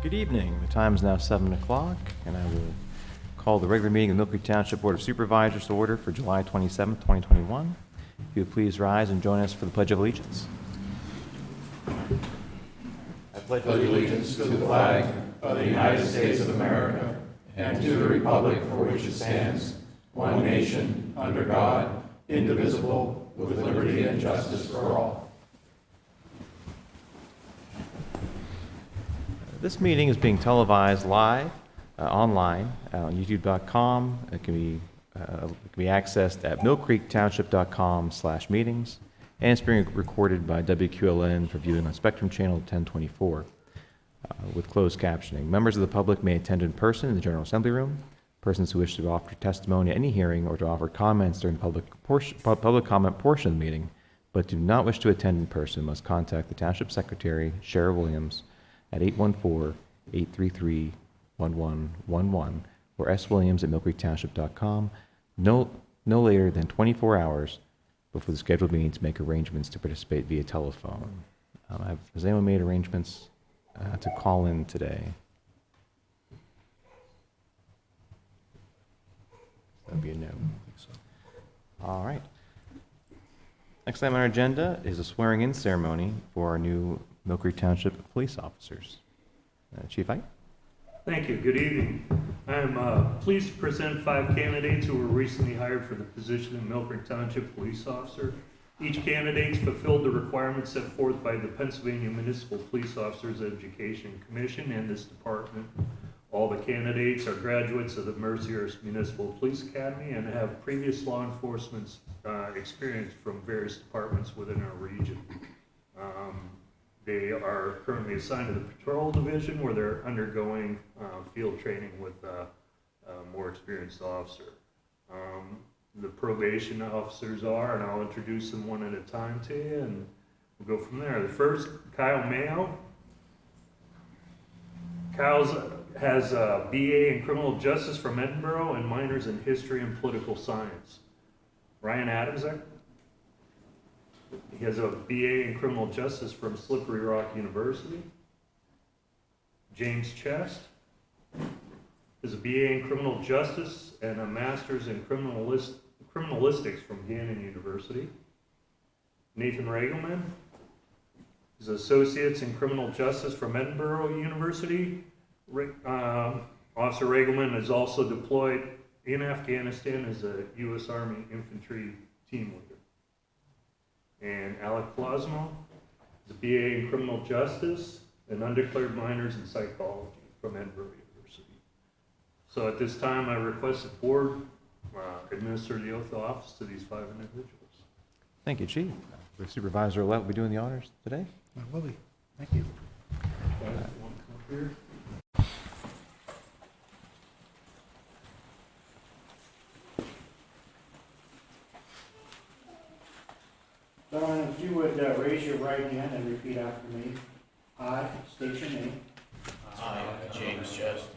Good evening. The time is now 7 o'clock, and I will call the regular meeting of the Millcreek Township Board of Supervisors to order for July 27, 2021. If you would please rise and join us for the Pledge of Allegiance. I pledge allegiance to the flag of the United States of America and to the republic for which it stands, one nation, under God, indivisible, with liberty and justice for all. This meeting is being televised live online on youtube.com. It can be accessed at millcreektownship.com/meetings, and it's being recorded by WQLN for viewing on Spectrum Channel 1024 with closed captioning. Members of the public may attend in person in the General Assembly Room. Persons who wish to offer testimony at any hearing or to offer comments during the public comment portion of the meeting, but do not wish to attend in person, must contact the Township Secretary, Cheryl Williams, at 814-833-1111 or swilliams@millcreektownship.com no later than 24 hours before the scheduled meeting to make arrangements to participate via telephone. Has anyone made arrangements to call in today? That would be a no. I think so. All right. Next item on our agenda is a swearing-in ceremony for our new Millcreek Township police officers. Chief Ike? Thank you. Good evening. I am pleased to present 5 candidates who were recently hired for the position of Millcreek Township police officer. Each candidate fulfilled the requirements set forth by the Pennsylvania Municipal Police Officers Education Commission and this department. All the candidates are graduates of the Mercyhurst Municipal Police Academy and have previous law enforcement experience from various departments within our region. They are currently assigned to the patrol division where they're undergoing field training with a more experienced officer. The probation officers are, and I'll introduce them one at a time to you, and we'll go from there. The first, Kyle Mayo. Kyle has a BA in Criminal Justice from Edinburgh and minors in History and Political Science. Ryan Adamczyk. He has a BA in Criminal Justice from Slippery Rock University. James Chest has a BA in Criminal Justice and a Master's in Criminalistics from Gannon University. Nathan Regelman is Associates in Criminal Justice from Edinburgh University. Officer Regelman is also deployed in Afghanistan as a U.S. Army Infantry team leader. And Alec Plasmo is a BA in Criminal Justice and undeclared minors in Psychology from Edinburgh University. So at this time, I request the board administer the oath of office to these 5 individuals. Thank you, Chief. The Supervisor will be doing the honors today. I will be. Thank you. Guys, want to come up here? Gentlemen, if you would raise your right hand and repeat after me. I state your name. I, James Chest,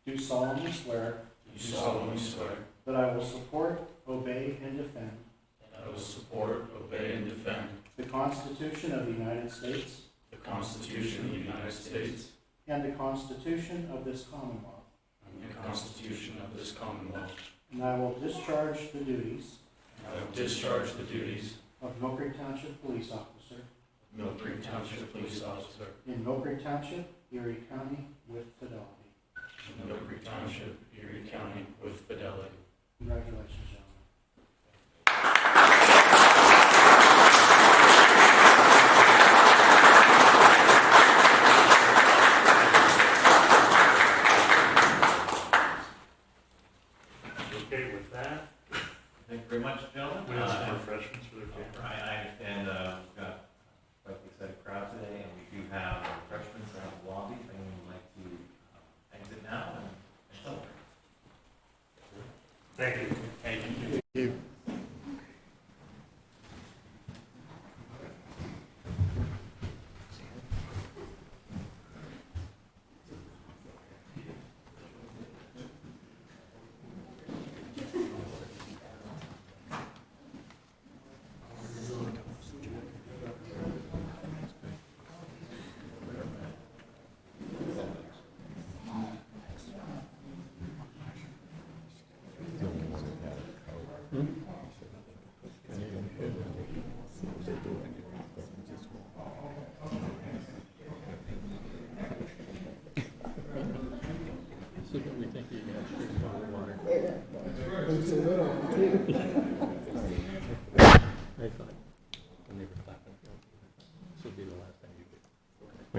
Do solemnly swear do solemnly swear that I will support, obey, and defend that I will support, obey, and defend the Constitution of the United States the Constitution of the United States and the Constitution of this Commonwealth, and the Constitution of this Commonwealth, and I will discharge the duties and I will discharge the duties of Millcreek Township Police Officer of Millcreek Township Police Officer in Millcreek Township, Erie County, with fidelity. in Millcreek Township, Erie County, with fidelity. Congratulations, gentlemen. Okay with that? Thank you very much, gentlemen. We have some refreshments for their family. I understand we've got quite the excited crowd today, and we do have refreshments out in the lobby. If anyone would like to exit now and celebrate. Thank you. Thank you. I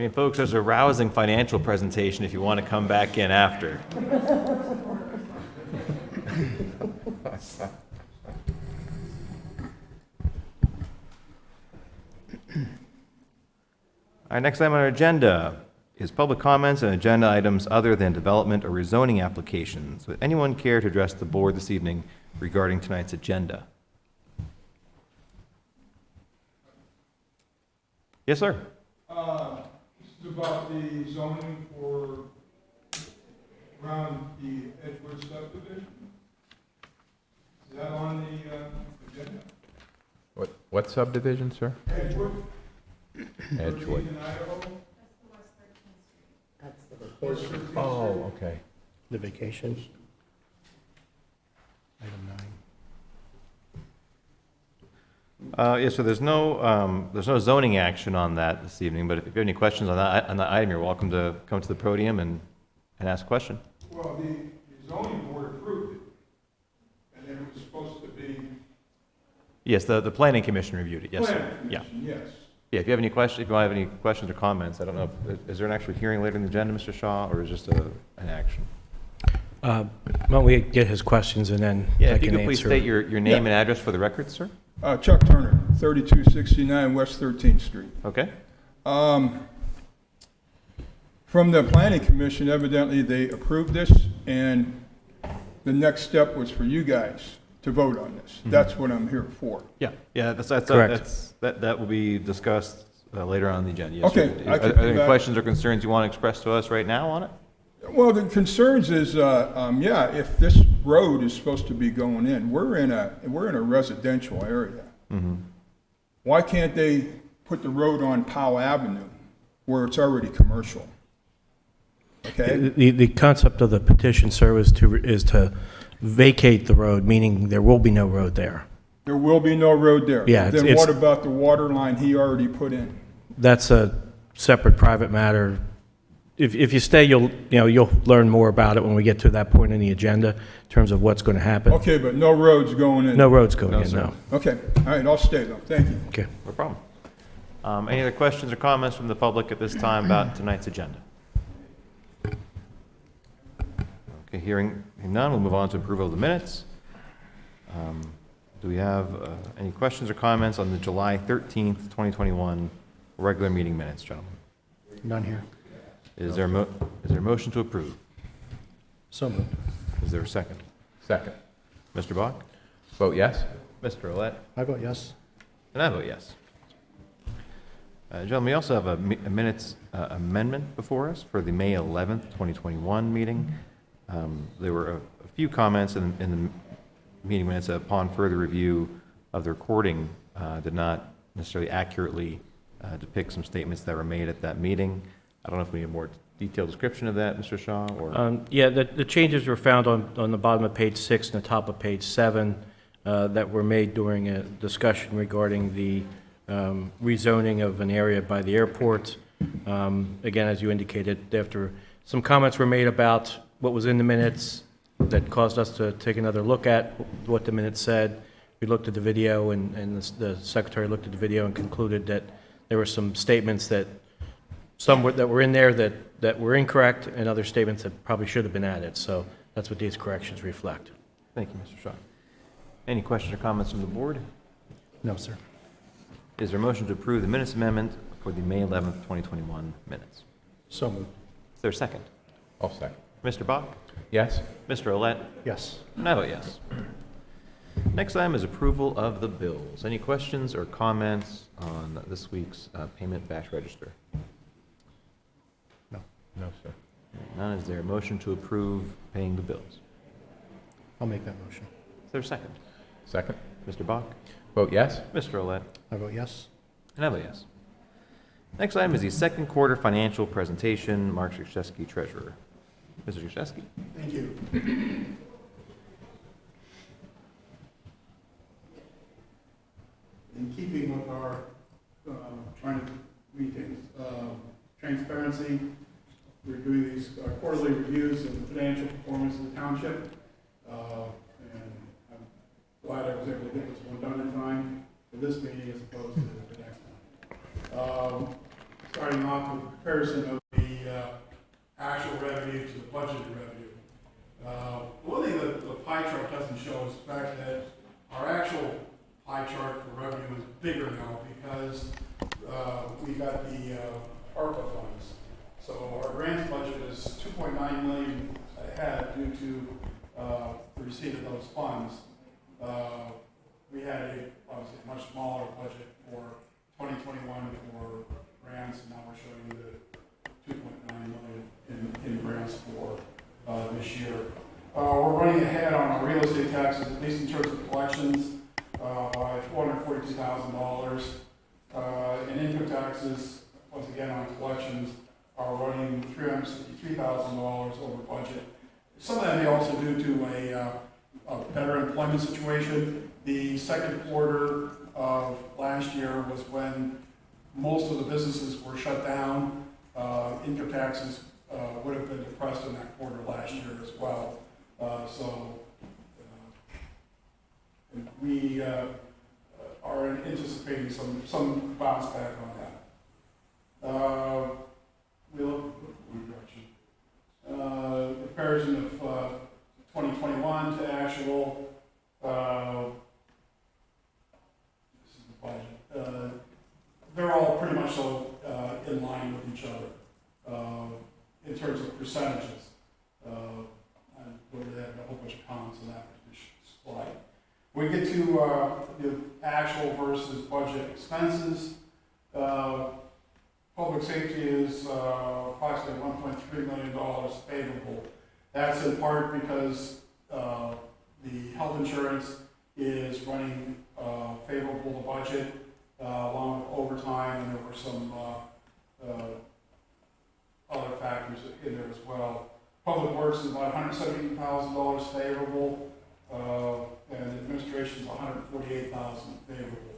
mean, folks, there's a rousing financial presentation if you want to come back in after. Our next item on our agenda is public comments on agenda items other than development or rezoning applications. Would anyone care to address the board this evening regarding tonight's agenda? Yes, sir. This is about the zoning for around the Edgewood subdivision. Is that on the agenda? What subdivision, sir? Edgewood? Edgewood. 13th in Idaho? That's the vacation. Oh, okay. The vacation. Item 9. Yeah, so there's no zoning action on that this evening, but if you have any questions on that item, you're welcome to come to the podium and ask a question. Well, the zoning board approved it, and then it was supposed to be. Yes, the planning commission reviewed it, yes, sir. Planning Yeah. commission, yes. Yeah, if you have any questions, if you have any questions or comments, I don't know, is there an actual hearing later in the agenda, Mr. Shaw, or is it just an action? Why don't we get his questions and then Yeah, I if you can could please answer. state your name and address for the record, sir? Chuck Turner, 3269 West 13th Street. Okay? From the planning commission, evidently they approved this, and the next step was for you guys to vote on this. That's what I'm here for. Yeah, Correct. that will be discussed later on the agenda, yes, Okay, sir. I Are can there do any that. questions or concerns you want to express to us right now on it? Well, the concerns is, if this road is supposed to be going in, we're in a residential area. Why can't they put the road on Powell Avenue where it's already commercial? Okay? The concept of the petition, sir, is to vacate the road, meaning there will be no road there. There will be no road there. Yeah, Then it's- what about the water line he already put in? That's a separate private matter. If you stay, you'll learn more about it when we get to that point in the agenda in terms of what's going to happen. Okay, but no roads going in? No roads going No, in, sir. no. Okay, all right, I'll stay though, thank you. Okay. No problem. Any other questions or comments from the public at this time about tonight's agenda? Okay, hearing none, we'll move on to approval of the minutes. Do we have any questions or comments on the July 13th, 2021 regular meeting minutes, gentlemen? None here. Is there a motion to approve? So moved. Is there a second? Second. Mr. Bach? Vote yes? Mr. Olet? I vote yes. And I vote yes. Gentlemen, we also have a minutes amendment before us for the May 11th, 2021 meeting. There were a few comments in the meeting minutes upon further review of the recording did not necessarily accurately depict some statements that were made at that meeting. I don't know if we need a more detailed description of that, Mr. Shaw, or? Yeah, the changes were found on the bottom of page 6 and the top of page 7 that were made during a discussion regarding the rezoning of an area by the airport. Again, as you indicated, after some comments were made about what was in the minutes that caused us to take another look at what the minutes said. We looked at the video, and the secretary looked at the video and concluded that there were some statements that that were in there that were incorrect, and other statements that probably should have been added. So that's what these corrections reflect. Thank you, Mr. Shaw. Any questions or comments from the board? No, sir. Is there a motion to approve the minutes amendment for the May 11th, 2021 minutes? So moved. Is there a second? I'll second. Mr. Bach? Yes? Mr. Olet? Yes. And I vote yes. Next item is approval of the bills. Any questions or comments on this week's payment batch register? No, sir. None. Is there a motion to approve paying the bills? I'll make that motion. Is there a second? Second. Mr. Bach? Vote yes? Mr. Olet? I vote yes. And I vote yes. Next item is the second quarter financial presentation. Mark Krzyzewski, Treasurer. Mr. Krzyzewski? Thank you. are trying to maintain transparency. We're doing these quarterly reviews of the financial performance of the township. And I'm glad I was able to get this one done in time for this meeting as opposed to the next one. Starting off with a comparison of the actual revenue to the budgeted revenue. One thing that the pie chart doesn't show is the fact that our actual pie chart for revenue is bigger now because we got the ARPA funds. So our grants budget is $2.9 million ahead due to the receipt of those funds. We had obviously a much smaller budget for 2021 for grants, and now we're showing you the $2.9 million in grants for this year. We're running ahead on our real estate taxes, at least in terms of collections, by $442,000. And income taxes, once again on collections, are running $363,000 over budget. Some of that may also due to a better employment situation. The second quarter of last year was when most of the businesses were shut down. Income taxes would have been depressed in that quarter last year as well. We are anticipating some bounce back on that. We look comparison of 2021 to actual. This is the budget. They're all pretty much so in line with each other in terms of percentages. Where they have a whole bunch of comments on that slide. We get to the actual versus budget expenses. Public safety is approximately $1.3 million favorable. That's in part because the health insurance is running favorable to budget, along with overtime, and there were some other factors in there as well. Public works is about $117,000 favorable, and administration is $148,000 favorable.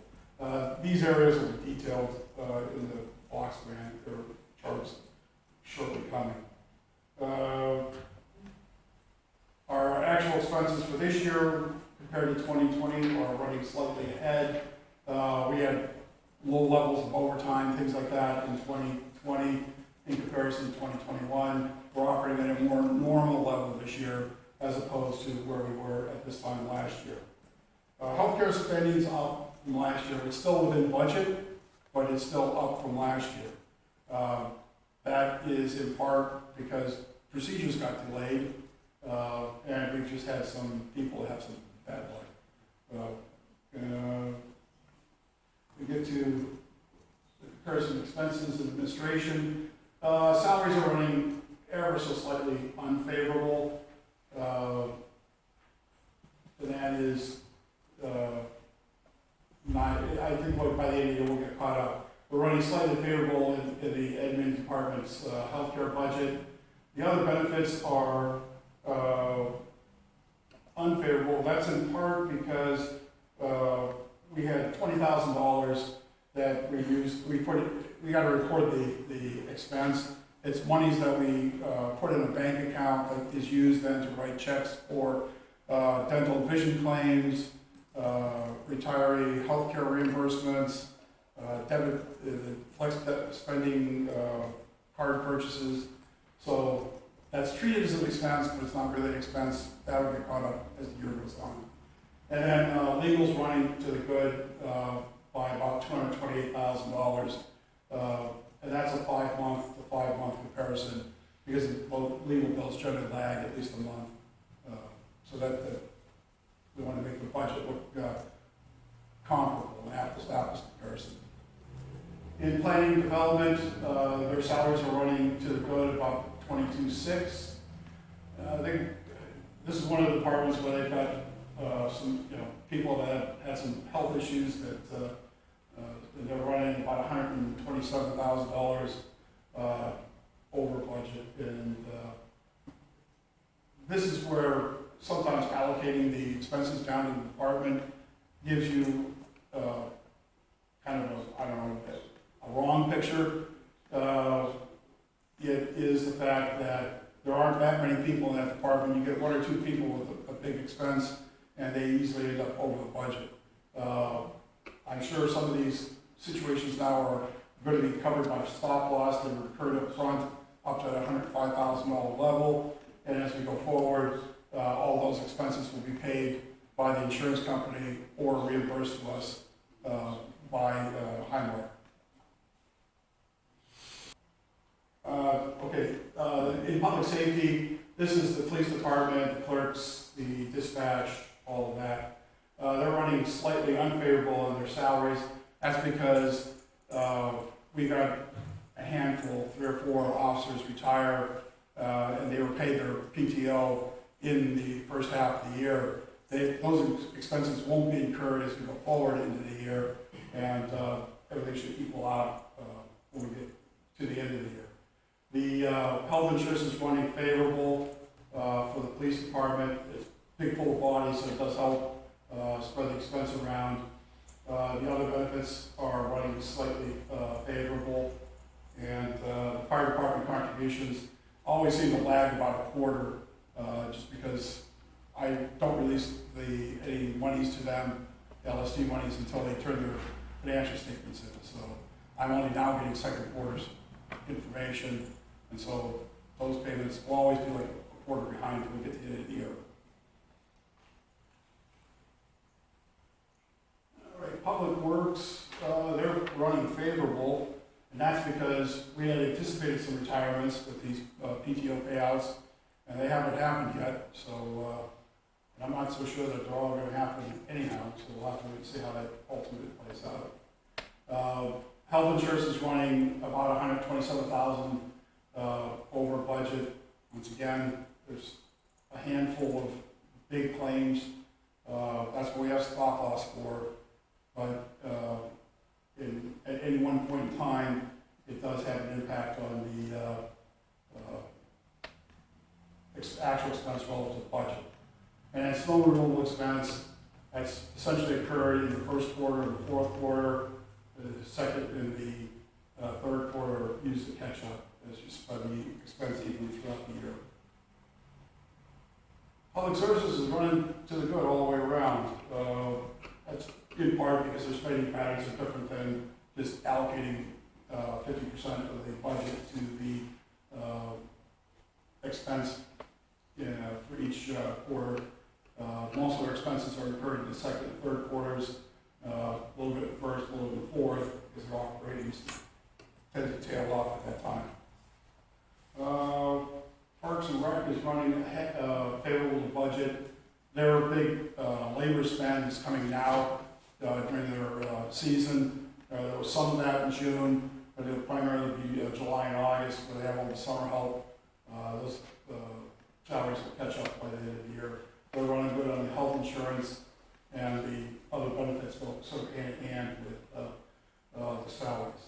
These areas will be detailed in the box grant or charts shortly coming. Our actual expenses for this year compared to 2020 are running slightly ahead. We had low levels of overtime, things like that in 2020 in comparison to 2021. We're operating at a more normal level this year as opposed to where we were at this time last year. Healthcare spending is up from last year. It's still within budget, but it's still up from last year. That is in part because procedures got delayed, and we've just had some people have some bad luck. We get to the comparison of expenses and administration. Salaries are running ever so slightly unfavorable, and that is not, I think by the end of the year we'll get caught up. We're running slightly favorable in the admin department's healthcare budget. The other benefits are unfavorable. That's in part because we had $20,000 that we used. We got to record the expense. It's monies that we put in a bank account that is used then to write checks for dental and vision claims, retiree healthcare reimbursements, debit, flex spending, card purchases. So that's treated as an expense, but it's not really an expense. That would get caught up as the year goes on. And then legal's running to the good by about $228,000. And that's a 5-month to 5-month comparison because legal bills generally lag at least a month. So that we want to make the budget look comparable, an apples to apples comparison. In planning and development, their salaries are running to the good about $22,600. This is one of the departments where they've got some people that have had some health issues that they're running about $127,000 over budget, and this is where sometimes allocating the expenses down to the department gives you kind of a, I don't know, a wrong picture. It is the fact that there aren't that many people in that department. You get one or two people with a big expense, and they easily end up over the budget. I'm sure some of these situations now are going to be covered by stop loss that were incurred up front, up to that $105,000 level. And as we go forward, all those expenses will be paid by the insurance company or reimbursed to us by Highmark. In public safety, this is the police department, the clerks, the dispatch, all of that. They're running slightly unfavorable in their salaries. That's because we've got a handful, 3 or 4 officers retire, and they were paid their PTO in the first half of the year. Those expenses won't be incurred as we go forward into the year, and everything should equal out when we get to the end of the year. The health insurance is running favorable for the police department. It's a big pool of bodies, so it does help spread the expense around. The other benefits are running slightly favorable, and the fire department contributions always seem to lag about a quarter, just because I don't release any monies to them, LSD monies, until they turn their financial statements in. So I'm only now getting second quarter's information, and so those payments will always be like a quarter behind when we get to the end of the year. All right, Public Works, they're running favorable, and that's because we had anticipated some retirements with these PTO payouts, and they haven't happened yet, so and I'm not so sure that they're all going to happen anyhow, so we'll have to wait and see how that ultimately plays out. Health insurance is running about $127,000 over budget. Once again, there's a handful of big claims. That's what we have stop loss for. But at any one point in time, it does have an impact on the actual expense relative to budget. And that snow removal expense, that's essentially occurred in the first quarter and the fourth quarter. The second and the third quarter used to catch up as you spread the expense evenly throughout the year. Public services is running to the good all the way around. That's in part because their spending patterns are different than just allocating 50% of the budget to the expense for each quarter. Most of their expenses are incurred in the second and third quarters. A little bit at first, a little bit at fourth, because their operations tend to tail off at that time. Parks and Rec is running favorable to budget. Their big labor spend is coming now during their season. There was some of that in June, but it'll primarily be July and August, where they have all the summer help. Those salaries will catch up by the end of the year. They're running good on the health insurance, and the other benefits go sort of hand in hand with the salaries.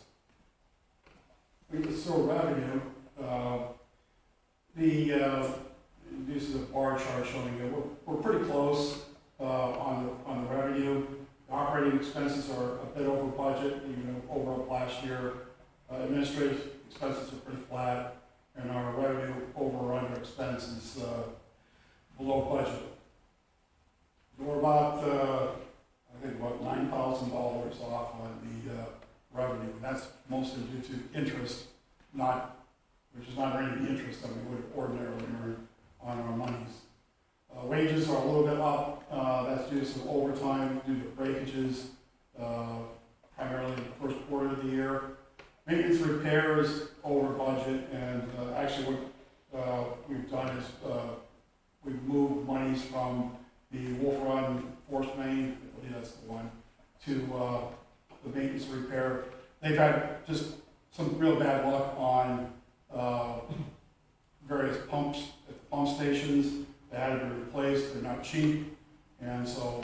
We can still revenue. This is a bar chart showing you we're pretty close on the revenue. The operating expenses are a bit over budget, even over last year. Administrative expenses are pretty flat, and our revenue over or under expense is below budget. We're about, I think, about $9,000 off on the revenue, and that's mostly due to interest, which is not earning the interest that we would ordinarily earn on our monies. Wages are a little bit up. That's due to some overtime, due to breakages, primarily in the first quarter of the year. Maintenance repairs over budget, and actually what we've done is we've moved monies from the Wolf Run Force Main, I believe that's the one, to the maintenance repair. They've had just some real bad luck on various pumps at the pump stations. They had to be replaced. They're not cheap, and so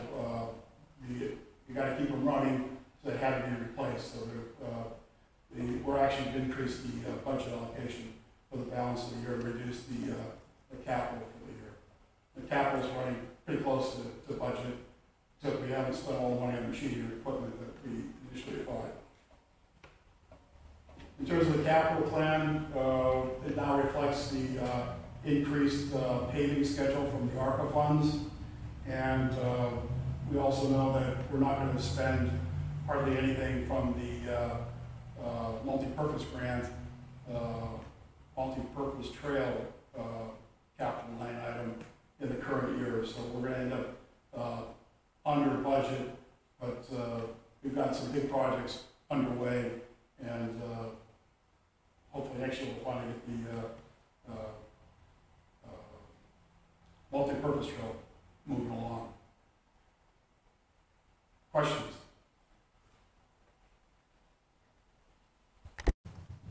you got to keep them running. So they had to be replaced. So we're actually going to increase the budget allocation for the balance of the year and reduce the capital for the year. The capital is running pretty close to budget, except we haven't spent all the money on machinery and equipment that we initially thought. In terms of the capital plan, it now reflects the increased paving schedule from the ARPA funds. And we also know that we're not going to spend hardly anything from the multi-purpose grant, multi-purpose trail capital line item in the current year. So we're going to end up under budget, but we've got some big projects underway, and hopefully next year we'll finally get the multi-purpose trail moving along. Questions?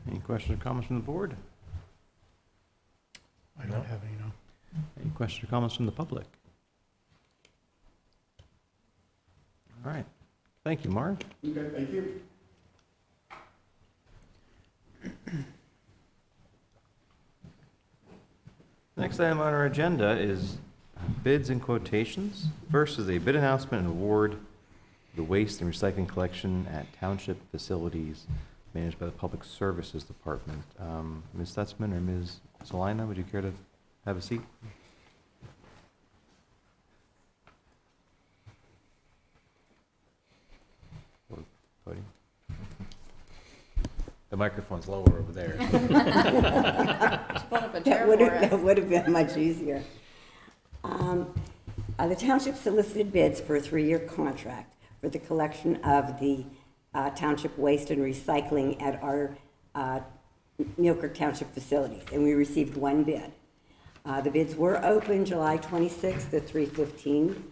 Any questions or comments from the board? I don't have any, no. Any questions or comments from the public? All right. Thank you, Mark. Okay, thank you. Next item on our agenda is bids and quotations. First is a bid announcement and award the waste and recycling collection at township facilities managed by the Public Services Department. Ms. Stutzman or Ms. Salina, would you care to have a seat? Or podium? The microphone's lower over there. That would have been much easier. The township solicited bids for a 3-year contract for the collection of the township waste and recycling at our Millcreek Township facilities, and we received 1 bid. The bids were open July 26th at 3:15,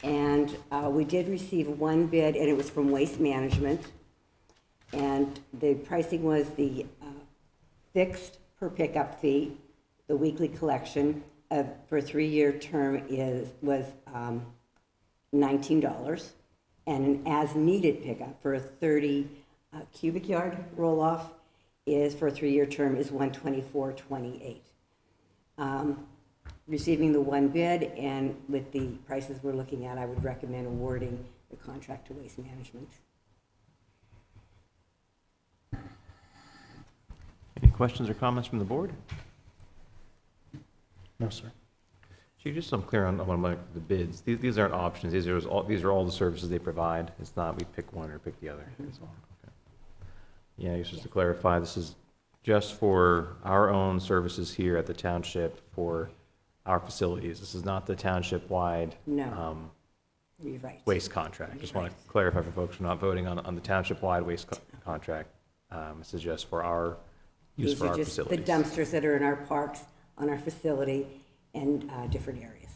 and we did receive 1 bid, and it was from Waste Management. And the pricing was the fixed per pickup fee, the weekly collection for a 3-year term was $19, and an as-needed pickup for a 30 cubic yard roll-off is for a 3-year term is $124.28. Receiving the 1 bid and with the prices we're looking at, I would recommend awarding the contract to Waste Management. Any questions or comments from the board? No, sir. Chief, just so I'm clear on the bids, these aren't options, these are all the services they provide. It's not we pick one or pick the other. It's all, okay. Yeah, I guess just to clarify, this is just for our own services here at the township for our facilities. This is not the township-wide No, you're right. waste contract. Just want to clarify for folks who are not voting on the township-wide waste contract. This is just for our use for our These are facilities. just the dumpsters that are in our parks, on our facility, and different areas.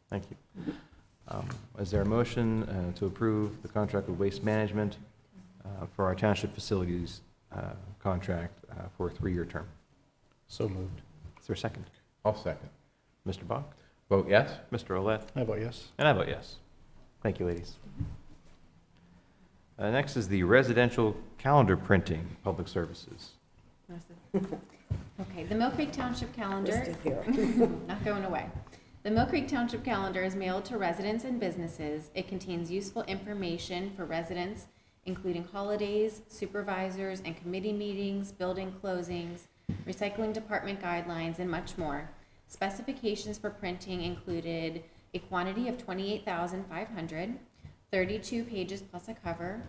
Thank you. Is there a motion to approve the contract with Waste Management for our township facilities contract for a 3-year term? So moved. Is there a second? I'll second. Mr. Bach? Vote yes? Mr. Olet? How about yes? And I vote yes. Thank you, ladies. Next is the residential calendar printing, public services. Okay, the Millcreek Township calendar, We're still here. not going away. The Millcreek Township calendar is mailed to residents and businesses. It contains useful information for residents, including holidays, supervisors and committee meetings, building closings, recycling department guidelines, and much more. Specifications for printing included a quantity of 28,500, 32 pages plus a cover,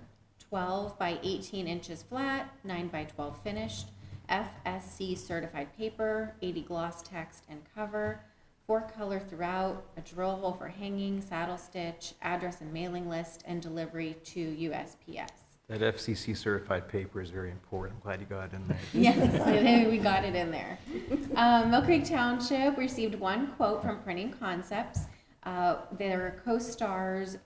12 by 18 inches flat, 9 by 12 finished, FSC certified paper, 80 gloss text and cover, 4 color throughout, a drill hole for hanging, saddle stitch, address and mailing list, and delivery to USPS. That FCC certified paper is very important. I'm glad you got it in there. Yes, we got it in there. Millcreek Township received 1 quote from Printing Concepts. Their co-star's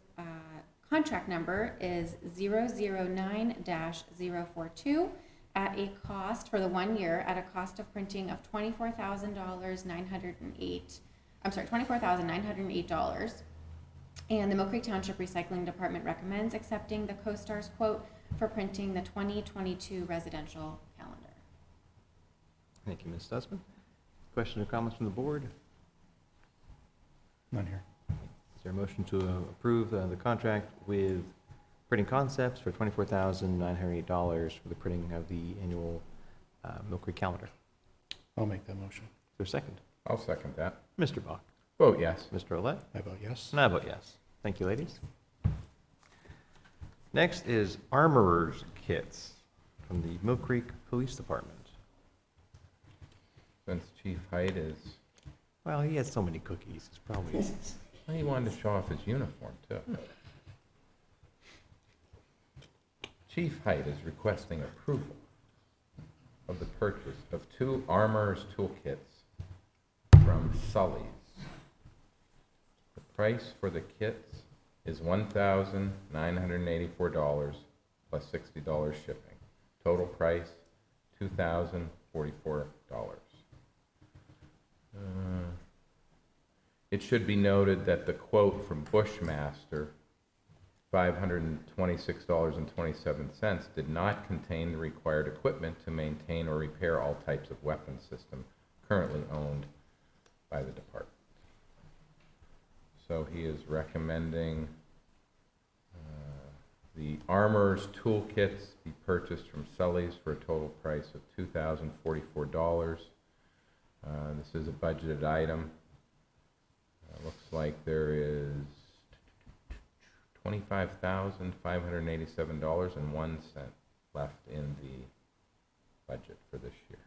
contract number is 009-042 at a cost for the 1 year at a cost of printing of $24,908. And the Millcreek Township Recycling Department recommends accepting the co-star's quote for printing the 2022 residential calendar. Thank you, Ms. Stutzman. Questions or comments from the board? None here. Is there a motion to approve the contract with Printing Concepts for $24,908 for the printing of the annual Millcreek calendar. I'll make that motion. Is there a second? I'll second that. Mr. Bach? Vote yes. Mr. Olet? I vote yes. And I vote yes. Thank you, ladies. Next is armorer's kits from the Millcreek Police Department. Since Chief Height is, Well, he has so many cookies, it's probably, he wanted to show off his uniform too. Chief Height is requesting approval of the purchase of 2 armorer's toolkits from Sully's. The price for the kits is $1,984 plus $60 shipping. Total price, $2,044. It should be noted that the quote from Bushmaster, $526.27, did not contain the required equipment to maintain or repair all types of weapon system currently owned by the department. So he is recommending the armorer's toolkits be purchased from Sully's for a total price of $2,044. This is a budgeted item. Looks like there is $25,587.01 left in the budget for this year.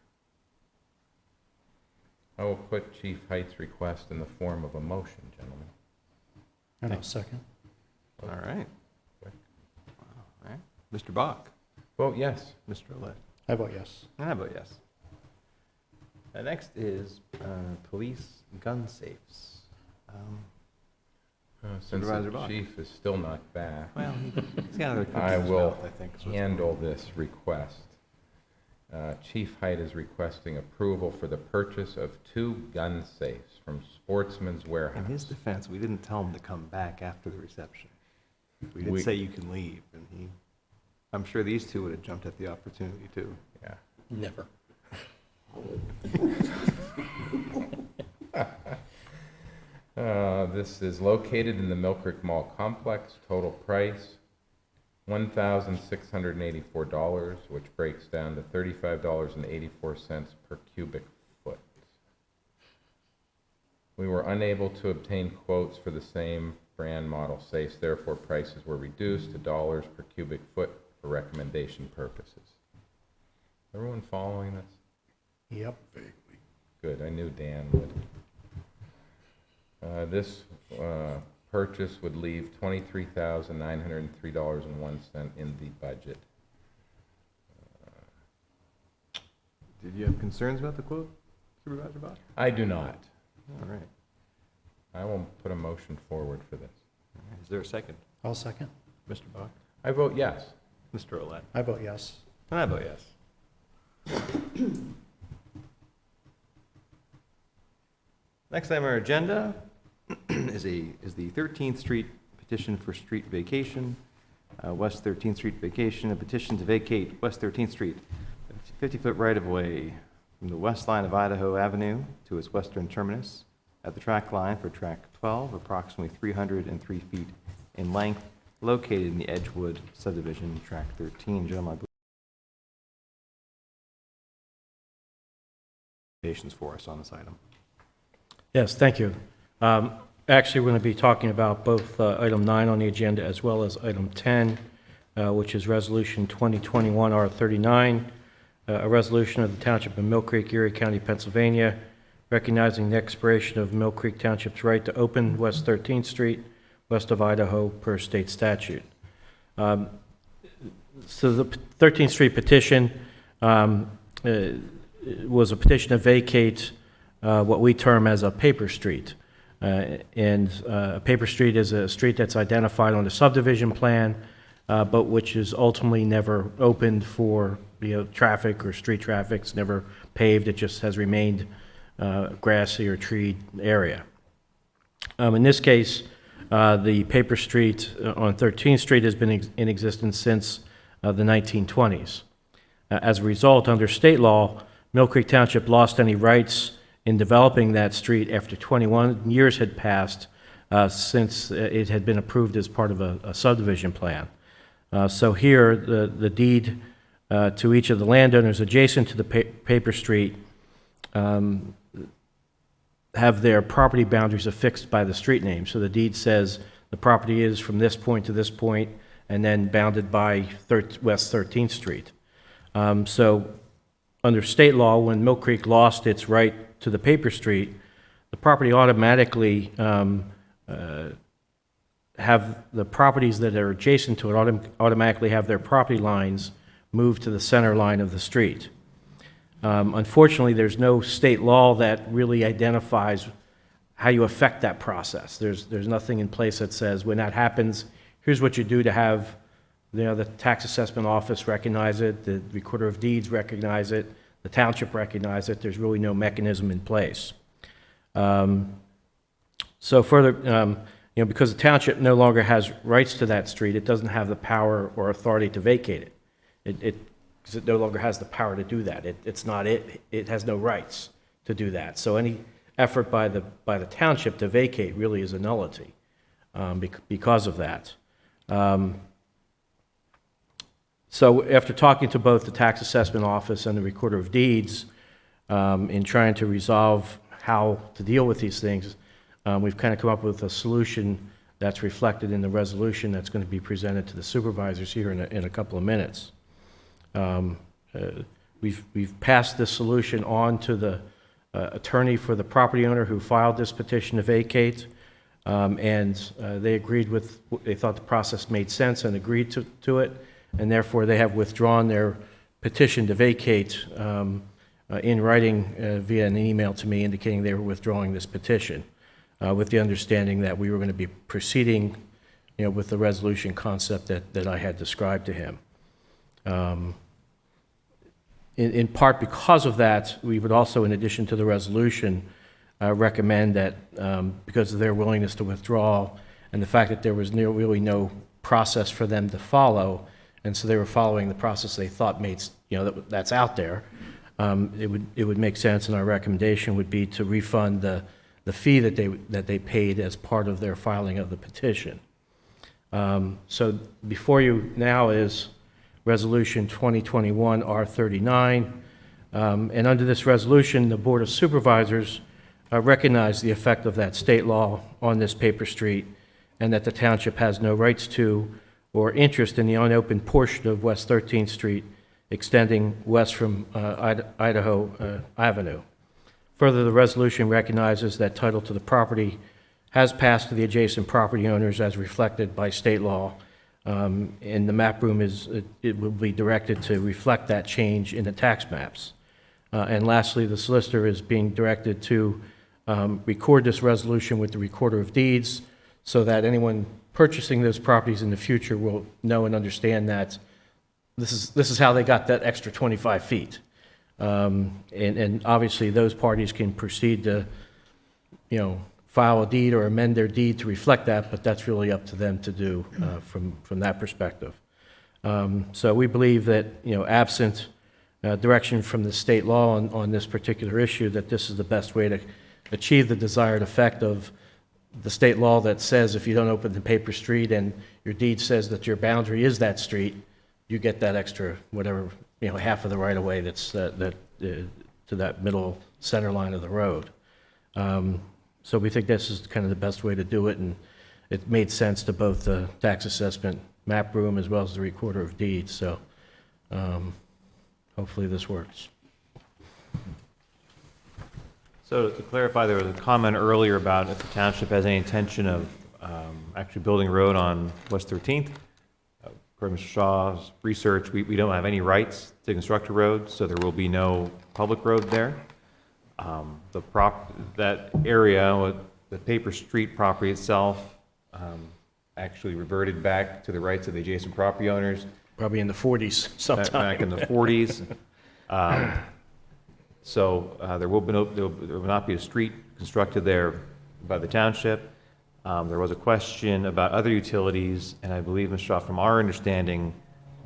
I will put Chief Height's request in the form of a motion, gentlemen. And I'll second. all right. All right. Mr. Bach? Vote yes. Mr. Olet? I vote yes. And I vote yes. Next is police gun safes. Since Supervisor the Bach. chief is still not back, Well, he's got another cookie I in his will mouth, I think. is what's handle going on. this request. Chief Height is requesting approval for the purchase of 2 gun safes from Sportsman's Warehouse. In his defense, we didn't tell him to come back after the reception. We did We- say you can leave, and I'm sure these two would have jumped at the opportunity too. Yeah. Never. This is located in the Millcreek Mall complex. Total price, $1,684, which breaks down to $35.84 per cubic foot. We were unable to obtain quotes for the same brand model safes, therefore prices were reduced to dollars per cubic foot for recommendation purposes. Everyone following this? Yep. Good, I knew Dan would. This purchase would leave $23,903.01 in the budget. Did you have concerns about the quote, Supervisor Bach? I do not. All right. I will put a motion forward for this. Is there a second? I'll second. Mr. Bach? I vote yes. Mr. Olet? I vote yes. And I vote yes. Next item on our agenda is the 13th Street petition for street vacation. West 13th Street vacation, a petition to vacate West 13th Street, a 50-foot right-of-way from the west line of Idaho Avenue to its western terminus at the track line for track 12, approximately 303 feet in length, located in the Edgewood subdivision, track 13. Gentlemen, I believe patience for us on this item. Yes, thank you. Actually, we're going to be talking about both item 9 on the agenda as well as item 10, which is Resolution 2021-R39, a resolution of the Township of Millcreek, Erie County, Pennsylvania, recognizing the expiration of Millcreek Township's right to open West 13th Street, west of Idaho, per state statute. So the 13th Street petition was a petition to vacate what we term as a paper street. A paper street is a street that's identified on the subdivision plan, but which is ultimately never opened for traffic or street traffic. It's never paved. It just has remained grassy or treed area. In this case, the paper street on 13th Street has been in existence since the 1920s. As a result, under state law, Millcreek Township lost any rights in developing that street after 21 years had passed since it had been approved as part of a subdivision plan. So here, the deed to each of the landowners adjacent to the paper street have their property boundaries affixed by the street name. So the deed says the property is from this point to this point, and then bounded by West 13th Street. So under state law, when Millcreek lost its right to the paper street, the property automatically have the properties that are adjacent to it automatically have their property lines moved to the center line of the street. Unfortunately, there's no state law that really identifies how you affect that process. There's nothing in place that says when that happens, here's what you do to have the tax assessment office recognize it, the recorder of deeds recognize it, the township recognize it. There's really no mechanism in place. So further, because the township no longer has rights to that street, it doesn't have the power or authority to vacate it. Because it no longer has the power to do that. It has no rights to do that. So any effort by the township to vacate really is a nullity because of that. So after talking to both the tax assessment office and the recorder of deeds in trying to resolve how to deal with these things, we've kind of come up with a solution that's reflected in the resolution that's going to be presented to the supervisors here in a couple of minutes. We've passed this solution on to the attorney for the property owner who filed this petition to vacate, and they agreed with, they thought the process made sense and agreed to it, and therefore they have withdrawn their petition to vacate in writing via an email to me indicating they were withdrawing this petition with the understanding that we were going to be proceeding with the resolution concept that I had described to him. In part because of that, we would also, in addition to the resolution, recommend that because of their willingness to withdraw and the fact that there was really no process for them to follow, and so they were following the process they thought made, that's out there, it would make sense, and our recommendation would be to refund the fee that they paid as part of their filing of the petition. So before you now is Resolution 2021 R39, and under this resolution, the Board of Supervisors recognize the effect of that state law on this paper street, and that the township has no rights to or interest in the unopened portion of West 13th Street extending west from Idaho Avenue. Further, the resolution recognizes that title to the property has passed to the adjacent property owners as reflected by state law, and the map room it will be directed to reflect that change in the tax maps. And lastly, the solicitor is being directed to record this resolution with the recorder of deeds so that anyone purchasing those properties in the future will know and understand that this is how they got that extra 25 feet. And obviously those parties can proceed to, file a deed or amend their deed to reflect that, but that's really up to them to do from that perspective. So we believe that, absent direction from the state law on this particular issue, that this is the best way to achieve the desired effect of the state law that says if you don't open the paper street and your deed says that your boundary is that street, you get that extra, whatever, half of the right-of-way that's to that middle center line of the road. So we think this is kind of the best way to do it, and it made sense to both the tax assessment map room as well as the recorder of deeds. So hopefully this works. So to clarify, there was a comment earlier about if the township has any intention of actually building a road on West 13th. Per Mr. Shaw's research, we don't have any rights to construct a road, so there will be no public road there. That area, the paper street property itself, actually reverted back to the rights of the adjacent property owners. Probably in the 40s sometime. Back in the 40s. So there will not be a street constructed there by the township. There was a question about other utilities, and I believe, Mr. Shaw, from our understanding,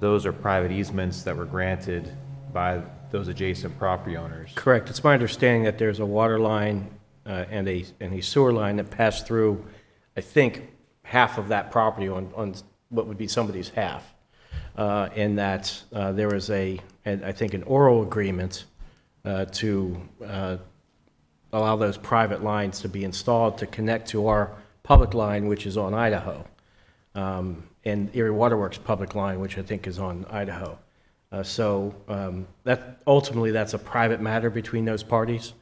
those are private easements that were granted by those adjacent property owners. Correct. It's my understanding that there's a water line and a sewer line that passed through, I think, half of that property on what would be somebody's half. in that there was I think, an oral agreement to allow those private lines to be installed to connect to our public line, which is on Idaho, and Erie Waterworks public line, which I think is on Idaho. That ultimately, that's a private matter between those parties.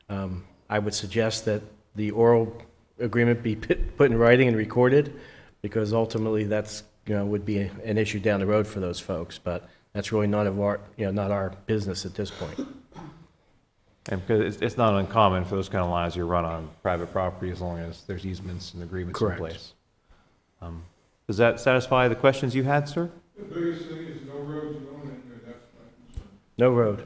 I would suggest that the oral agreement be put in writing and recorded, because ultimately that's, would be an issue down the road for those folks, but that's really not our business at this point. And because it's not uncommon for those kind of lines to run on private property as long as there's easements and agreements in Correct. place. Does that satisfy the questions you had, sir? The biggest thing is no roads going in there, that's my concern. No road.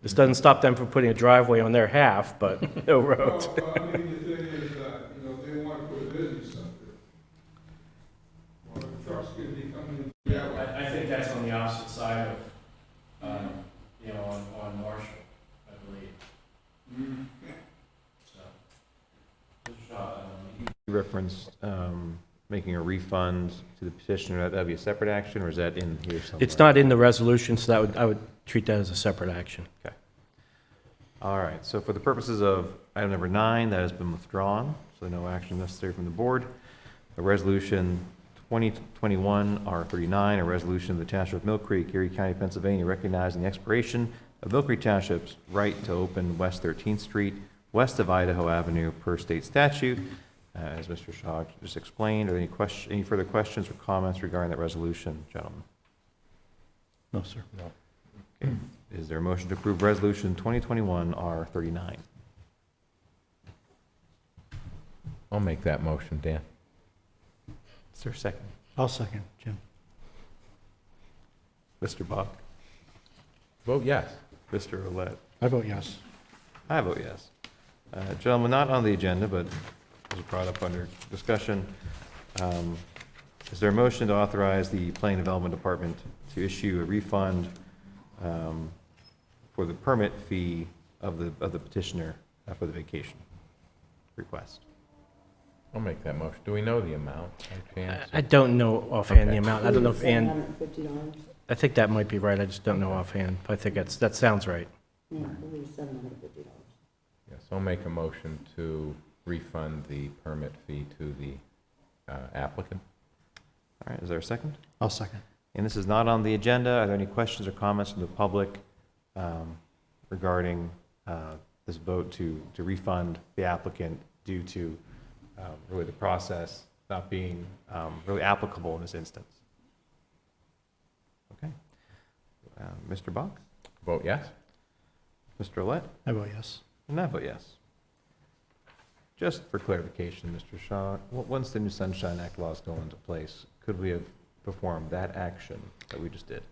This doesn't stop them from putting a driveway on their half, but no road. Well, I mean, the thing is that, they want to put a business up there. Well, the truck's gonna be coming in. Yeah, I think that's on the opposite side of, on Marshall, I believe. So, You referenced making a refund to the petitioner. That'd be a separate action, or is that in here somewhere? it's not in the resolution, so I would treat that as a separate action. Okay. All right, so for the purposes of item number 9, that has been withdrawn, so no action necessary from the board. A resolution 2021 R39, a resolution of the Township of Millcreek, Erie County, Pennsylvania, recognizing the expiration of Millcreek Township's right to open West 13th Street, west of Idaho Avenue, per state statute. As Mr. Shaw just explained, are there any further questions or comments regarding that resolution, gentlemen? No, sir. No. Okay. Is there a motion to approve resolution 2021 R39? I'll make that motion, Dan. Is there a second? I'll second, Jim. Mr. Bach? Vote yes. Mr. Roulette? I vote yes. I vote yes. Gentlemen, not on the agenda, but was brought up under discussion. Is there a motion to authorize the Planning Development Department to issue a refund for the permit fee of the petitioner for the vacation request? I'll make that motion. Do we know the amount by chance? I don't know offhand the Okay. amount. I don't know if Ann, $750. I think that might be right. I just don't know offhand. I think that sounds right. Yeah, I believe $750. Yes, I'll make a motion to refund the permit fee to the applicant. All right, is there a second? I'll second. And this is not on the agenda. Are there any questions or comments from the public regarding this vote to refund the applicant due to really the process not being really applicable in this instance? Okay. Mr. Bach? Vote yes. Mr. Roulette? I vote yes. And I vote yes. Just for clarification, Mr. Shaw, once the new Sunshine Act laws go into place, could we have performed that action that we just did?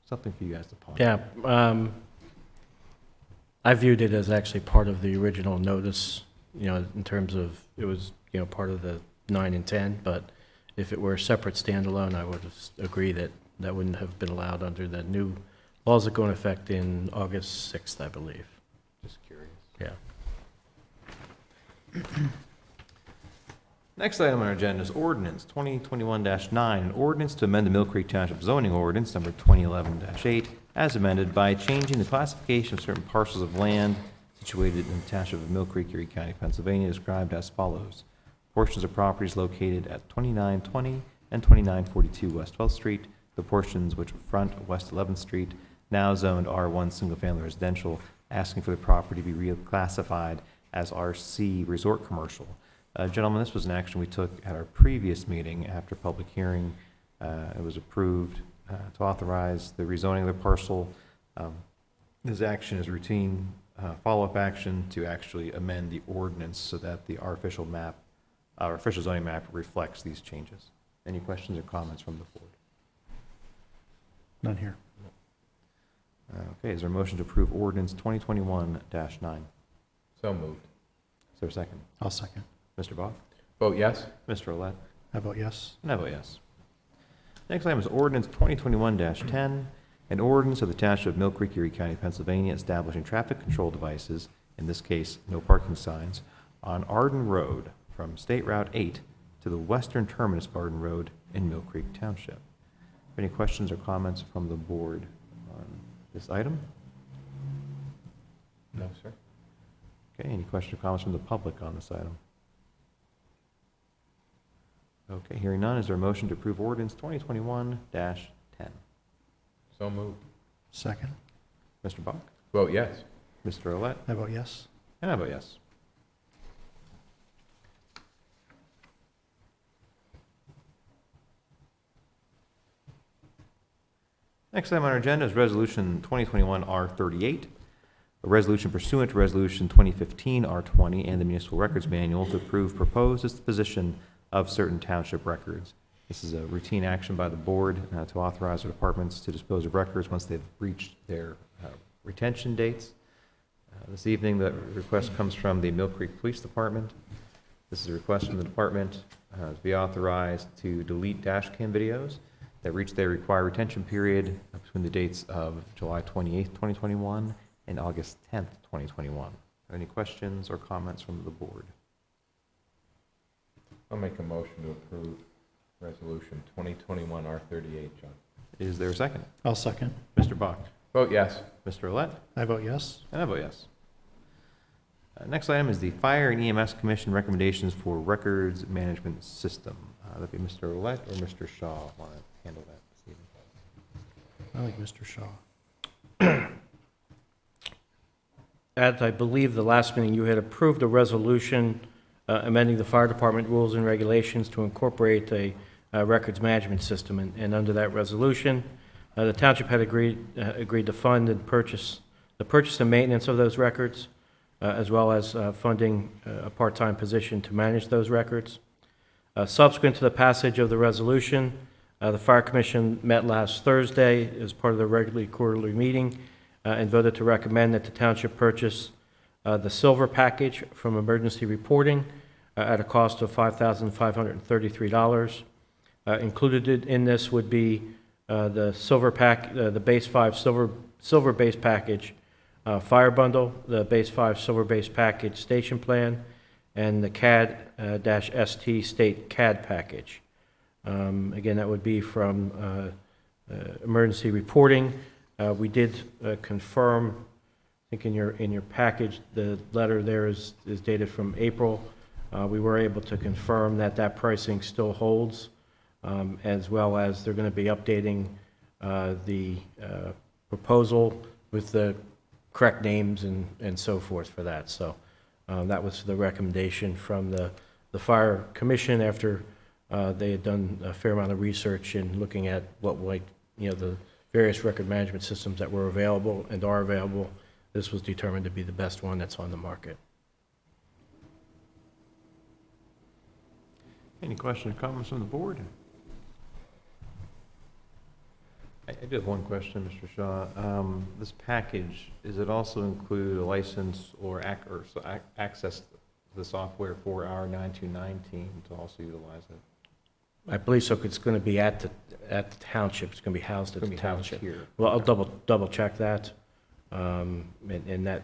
Something for you guys to ponder. Yeah, I viewed it as actually part of the original notice, in terms of, it was, part of the 9 and 10, but if it were a separate standalone, I would have agreed that that wouldn't have been allowed under the new laws that go into effect in August 6th, I believe. Just curious. Yeah. Next item on our agenda is ordinance 2021-9, an ordinance to amend the Millcreek Township zoning ordinance number 2011-8 as amended by changing the classification of certain parcels of land situated in the Township of Millcreek, Erie County, Pennsylvania, described as follows. Portions of properties located at 2920 and 2942 West 12th Street, the portions which front West 11th Street, now zoned R1 single-family residential, asking for the property to be reclassified as RC Resort Commercial. Gentlemen, this was an action we took at our previous meeting after public hearing. It was approved to authorize the rezoning of the parcel. This action is routine follow-up action to actually amend the ordinance so that our official zoning map reflects these changes. Any questions or comments from the board? None here. Okay, is there a motion to approve ordinance 2021-9? So moved. Is there a second? I'll second. Mr. Bach? Vote yes. Mr. Roulette? I vote yes. And I vote yes. Next item is ordinance 2021-10, an ordinance of the Township of Millcreek, Erie County, Pennsylvania, establishing traffic control devices, in this case, no parking signs, on Arden Road from State Route 8 to to the western terminus of Barton Road in Millcreek Township. Any questions or comments from the board on this item? No, sir. Okay, any questions or comments from the public on this item? Okay, hearing none, is there a motion to approve ordinance 2021-10? So moved. Second. Mr. Bach? Vote yes. Mr. Olet? I vote yes. And I vote yes. Next item on our agenda is Resolution 2021 R38, a resolution pursuant to Resolution 2015 R20 and the Municipal Records Manual to approve proposed disposition of certain township records. This is a routine action by the board to authorize the departments to dispose of records once they've reached their retention dates. This evening, the request comes from the Millcreek Police Department. This is a request from the department to be authorized to delete dash cam videos that reach their required retention period between the dates of July 28th, 2021 and August 10th, 2021. Any questions or comments from the board? I'll make a motion to approve Resolution 2021 R38, John. Is there a second? I'll second. Mr. Bach? Vote yes. Mr. Olet? I vote yes. And I vote yes. Next item is the Fire and EMS Commission recommendations for records management system. That'd be Mr. Olet or Mr. Shaw want to handle that this evening. I like Mr. Shaw. At, I believe, the last meeting, you had approved a resolution amending the fire department rules and regulations to incorporate a records management system. And under that resolution, the township had agreed to fund and purchase and maintenance of those records, as well as funding a part-time position to manage those records. Subsequent to the passage of the resolution, the Fire Commission met last Thursday as part of the regularly quarterly meeting and voted to recommend that the township purchase the silver package from emergency reporting at a cost of $5,533. Included in this would be the silver pack, the base 5 silver base package fire bundle, the base 5 silver base package station plan, and the CAD-ST state CAD package. Again, that would be from emergency reporting. We did confirm, I think in your package, the letter there is dated from April. We were able to confirm that pricing still holds, as well as they're going to be updating the proposal with the correct names and so forth for that. So that was the recommendation from the Fire Commission after they had done a fair amount of research and looking at what, the various record management systems that were available and are available. This was determined to be the best one that's on the market. Any questions or comments from the board? I do have one question, Mr. Shaw. This package, does it also include a license or access to the software for our 929 team to also utilize it? I believe so. It's going to be at the township. It's going to be housed at the township. Here. Well, I'll double check that, and that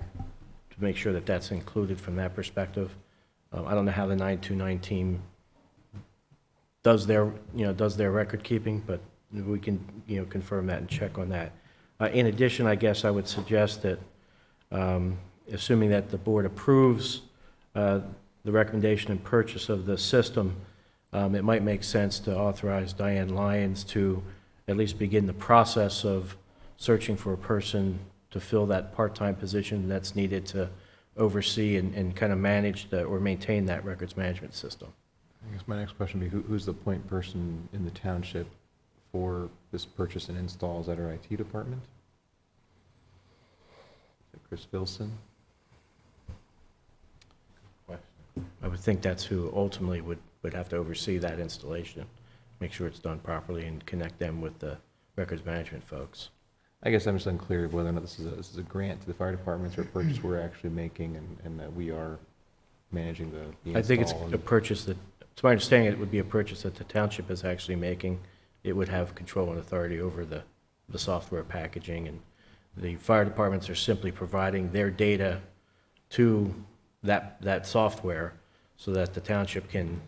to make sure that that's included from that perspective. I don't know how the 929 team does their record keeping, but we can confirm that and check on that. In addition, I guess I would suggest that, assuming that the board approves the recommendation and purchase of the system, it might make sense to authorize Diane Lyons to at least begin the process of searching for a person to fill that part-time position that's needed to oversee and kind of manage or maintain that records management system. I guess my next question would be, who's the point person in the township for this purchase and install? Is that our IT department? Is it Chris Filson? I would think that's who ultimately would have to oversee that installation, make sure it's done properly and connect them with the records management folks. I guess I'm just unclear whether or not this is a grant to the fire departments or a purchase we're actually making and that we are managing the install. I think it's a purchase that, to my understanding, it would be a purchase that the township is actually making. It would have control and authority over the software packaging, and the fire departments are simply providing their data to that software so that the township can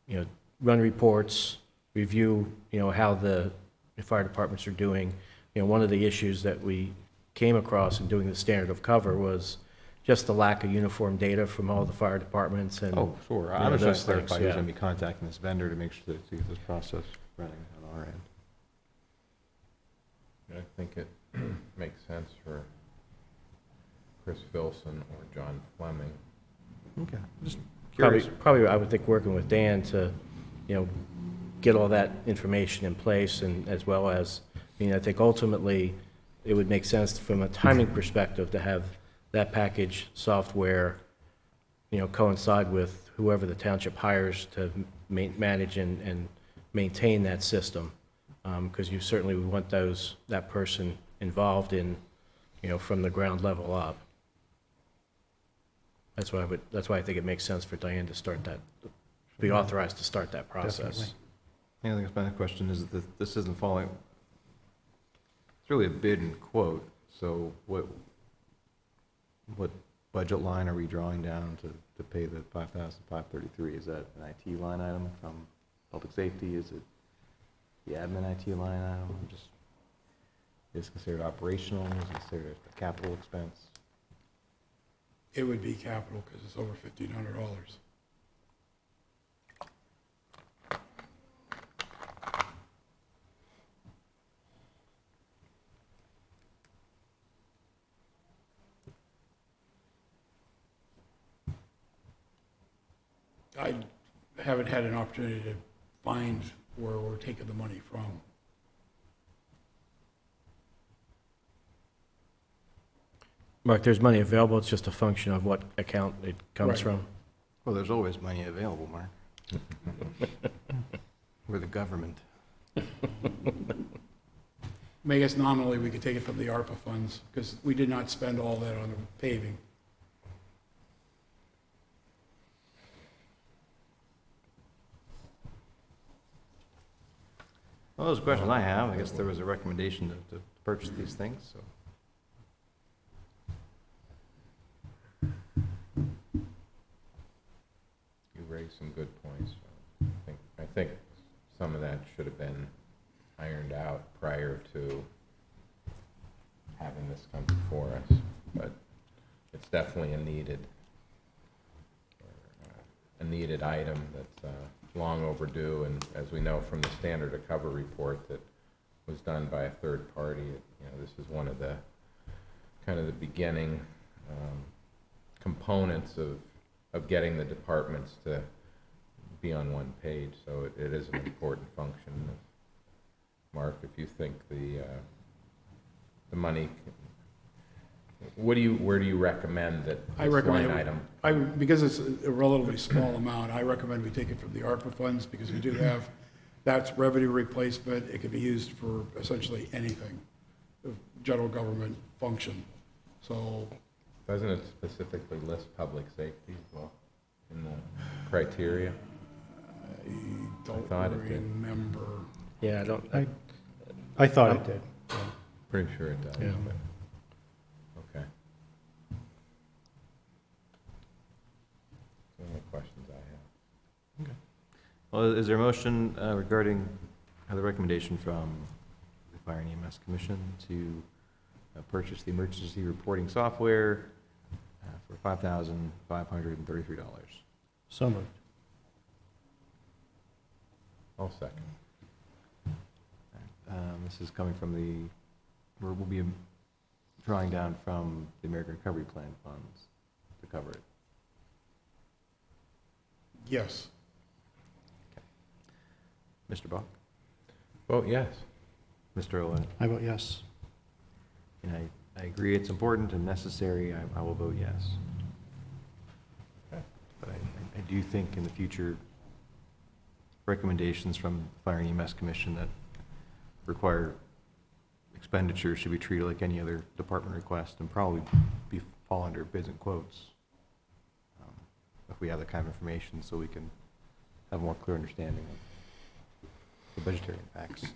run reports, review, how the fire departments are doing. One of the issues that we came across in doing the standard of cover was just the lack of uniform data from all the fire departments and. Oh, sure. Yeah, I'm just trying those to clarify things, who's yeah. going to be contacting this vendor to make sure that to get this process running on our end. I think it makes sense for Chris Filson or John Fleming. Okay, just Probably, curious. probably, I would think working with Dan to, get all that information in place and as well as, I think ultimately it would make sense from a timing perspective to have that package software, coincide with whoever the township hires to manage and maintain that system. Because you certainly would want that person involved in, from the ground level up. That's why I think it makes sense for Diane to start that, be authorized to start that process. I think my question is that this isn't falling, it's really a bid and quote, so what budget line are we drawing down to pay the $5,533? Is that an IT line item from public safety? Is it the admin IT line item? Is it considered operational? Is it considered a capital expense? It would be capital because it's over $1,500. I haven't had an opportunity to find where we're taking the money from. Mark, there's money available, it's just a function of what account it comes Right. from. Well, there's always money available, Mark. We're the government. I guess nominally, we could take it from the ARPA funds, because we did not spend all that on the paving. Well, those are questions I have. I guess there was a recommendation to purchase these things, so. You raised some good points. I think some of that should have been ironed out prior to having this come before us, but it's definitely a needed item that's long overdue, and as we know from the standard of cover report that was done by a third party, this is one of the kind of the beginning components of getting the departments to be on one page, so it is an important function. Mark, if you think the money, where do you recommend that I this recommend line it- item? Because it's a relatively small amount, I recommend we take it from the ARPA funds, because we do have, that's revenue replacement, it could be used for essentially anything, general government function. So, Doesn't it specifically list public safety as well in the criteria? I don't thought it did. remember. Yeah, I don't, I thought it did. Pretty sure it does. Yeah. but- Okay. Those are the questions I have. Well, is there a motion regarding the recommendation from the Fire and EMS Commission to purchase the emergency reporting software for $5,533? So moved. I'll second. This is coming from we'll be drawing down from the American Recovery Plan funds to cover it. Yes. Mr. Bach? Vote yes. Mr. Owen? I vote yes. And I agree it's important and necessary. I will vote yes. Okay. But I do think in the future, recommendations from the Fire and EMS Commission that require expenditures should be treated like any other department request and probably fall under bids and quotes. If we have that kind of information, so we can have a more clear understanding of the budgetary impacts.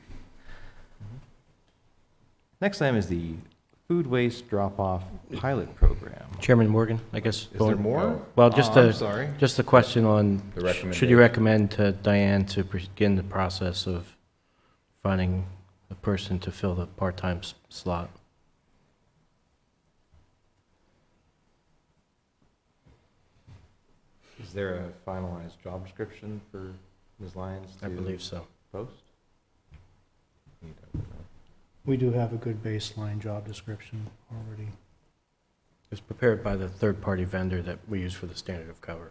Next item is the food waste drop-off pilot program. Chairman Morgan, I guess. Is there more? Well, just I'm a, sorry. just a question on, The should you recommendation. recommend to Diane to begin the process of finding a person to fill the part-time slot? Is there a finalized job description for Ms. Lyons to I believe so. post? You don't know. We do have a good baseline job description already. It was prepared by the third-party vendor that we use for the standard of cover.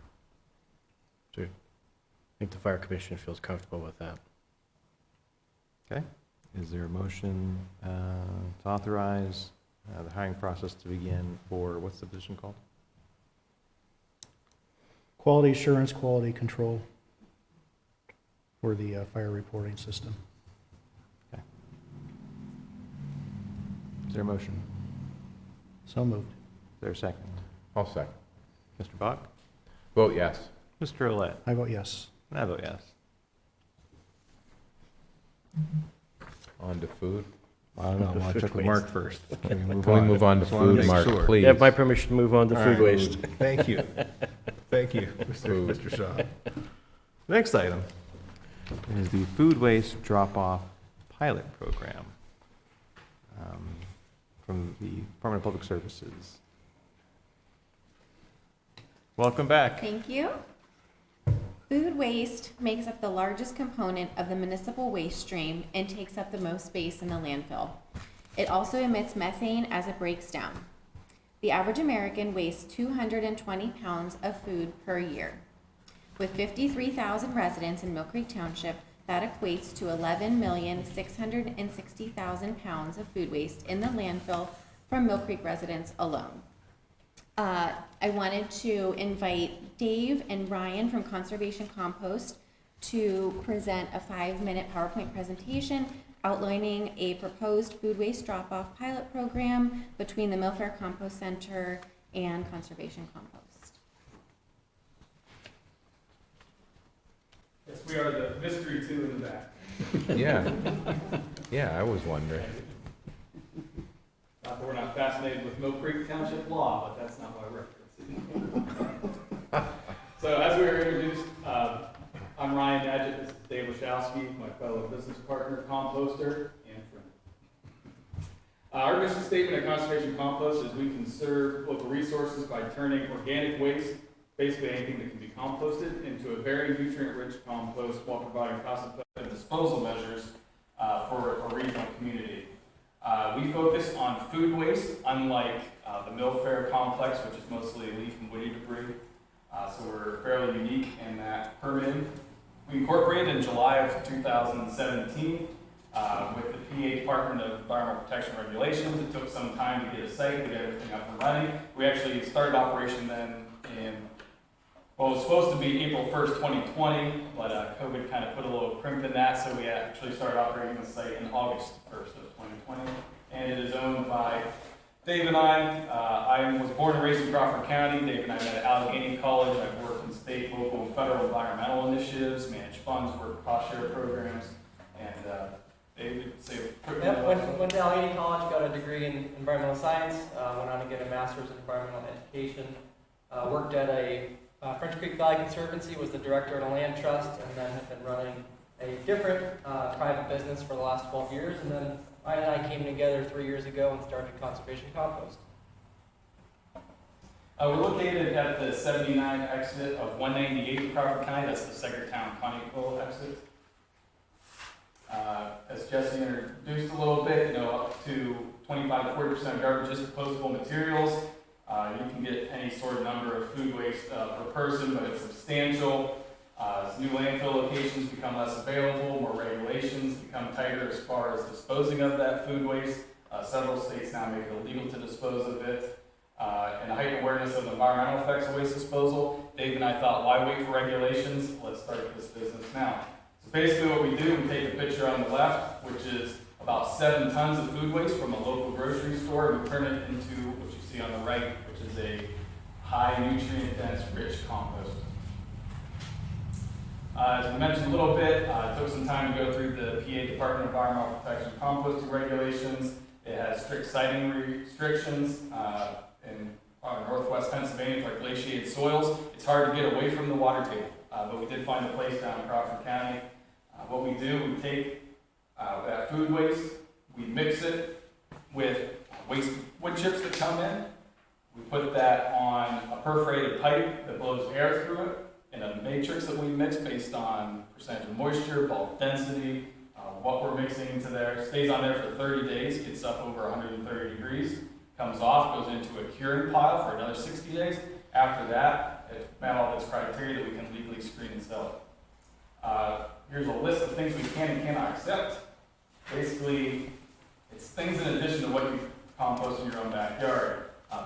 So I think the fire commission feels comfortable with that. Okay. Is there a motion to authorize the hiring process to begin for, what's the position called? Quality assurance, quality control for the fire reporting system. Is there a motion? So moved. Is there a second? I'll second. Mr. Bach? Vote yes. Mr. Olet? I vote yes. I vote yes. On to food. I don't know, I want to check with Mark first. Can we move Can we on? move on to Just wanna food, make Mark, sure. please? You have my permission to move on to All food right. waste. Thank you. Thank you, Food. Mr. Shaw. Next item is the food waste drop-off pilot program from the Department of Public Services. Welcome back. Thank you. Food waste makes up the largest component of the municipal waste stream and takes up the most space in the landfill. It also emits methane as it breaks down. The average American wastes 220 pounds of food per year. With 53,000 residents in Millcreek Township, that equates to 11,660,000 pounds of food waste in the landfill from Millcreek residents alone. I wanted to invite Dave and Ryan from Conservation Compost to present a 5-minute PowerPoint presentation outlining a proposed food waste drop-off pilot program between the Millfair Compost Center and Conservation Compost. Yes, we are the mystery two in the back. Yeah. Yeah, I was wondering. Not that we're not fascinated with Millcreek Township law, but that's not why we're here. So as we were introduced, I'm Ryan Dadgett, this is Dave Wachowski, my fellow business partner, composter, and friend. Our mission statement at Conservation Compost is we conserve local resources by turning organic waste, basically anything that can be composted, into a very nutrient-rich compost while providing cost-effective disposal measures for a regional community. We focus on food waste, unlike the Millfair complex, which is mostly leaf and woody debris. So we're fairly unique in that permitting. We incorporated in July of 2017 with the PA Department of Environmental Protection Regulations. It took some time to get a site, to get everything up and running. We actually started operation then in, well, it was supposed to be April 1st, 2020, but COVID kind of put a little crimp in that, so we actually started operating the site in August 1st of 2020. And it is owned by Dave and I. I was born and raised in Crawford County. Dave and I met at Allegheny College. I've worked in state, local, and federal environmental initiatives, managed funds, worked cost share programs, and Dave, say a quick Yep, went to Allegheny College, got a degree in environmental science, went on to get a master's in environmental education, worked at a French Creek Valley Conservancy, was the director at a land trust, and then have been running a different private business for the last 12 years, and then Ryan and I came together 3 years ago and started Conservation Compost. We're located at the 79 exit of 198 in Crawford County. That's the Secrettown Countyville exit. As Jesse introduced a little bit, up to 25 to 40% of garbage is disposable materials. You can get any sort of number of food waste per person, but it's substantial. As new landfill locations become less available, more regulations become tighter as far as disposing of that food waste. Several states now make it illegal to dispose of it. And a heightened awareness of the environmental effects of waste disposal, Dave and I thought, why wait for regulations? Let's start this business now. So basically what we do, we take a picture on the left, which is about 7 tons of food waste from a local grocery store, and we turn it into what you see on the right, which is a high nutrient dense, rich compost. As we mentioned a little bit, it took some time to go through the PA Department of Environmental Protection composting regulations. It has strict siting restrictions in northwest Pennsylvania for glaciated soils. It's hard to get away from the water table, but we did find a place down in Crawford County. What we do, we take that food waste, we mix it with waste wood chips that come in. We put that on a perforated pipe that blows air through it in a matrix that we mix based on percentage of moisture, bulk density, what we're mixing into there. Stays on there for 30 days, gets up over 130 degrees, comes off, goes into a curing pile for another 60 days. After that, it met all this criteria that we can legally screen and sell it. Here's a list of things we can and cannot accept. Basically, it's things in addition to what you compost in your own backyard.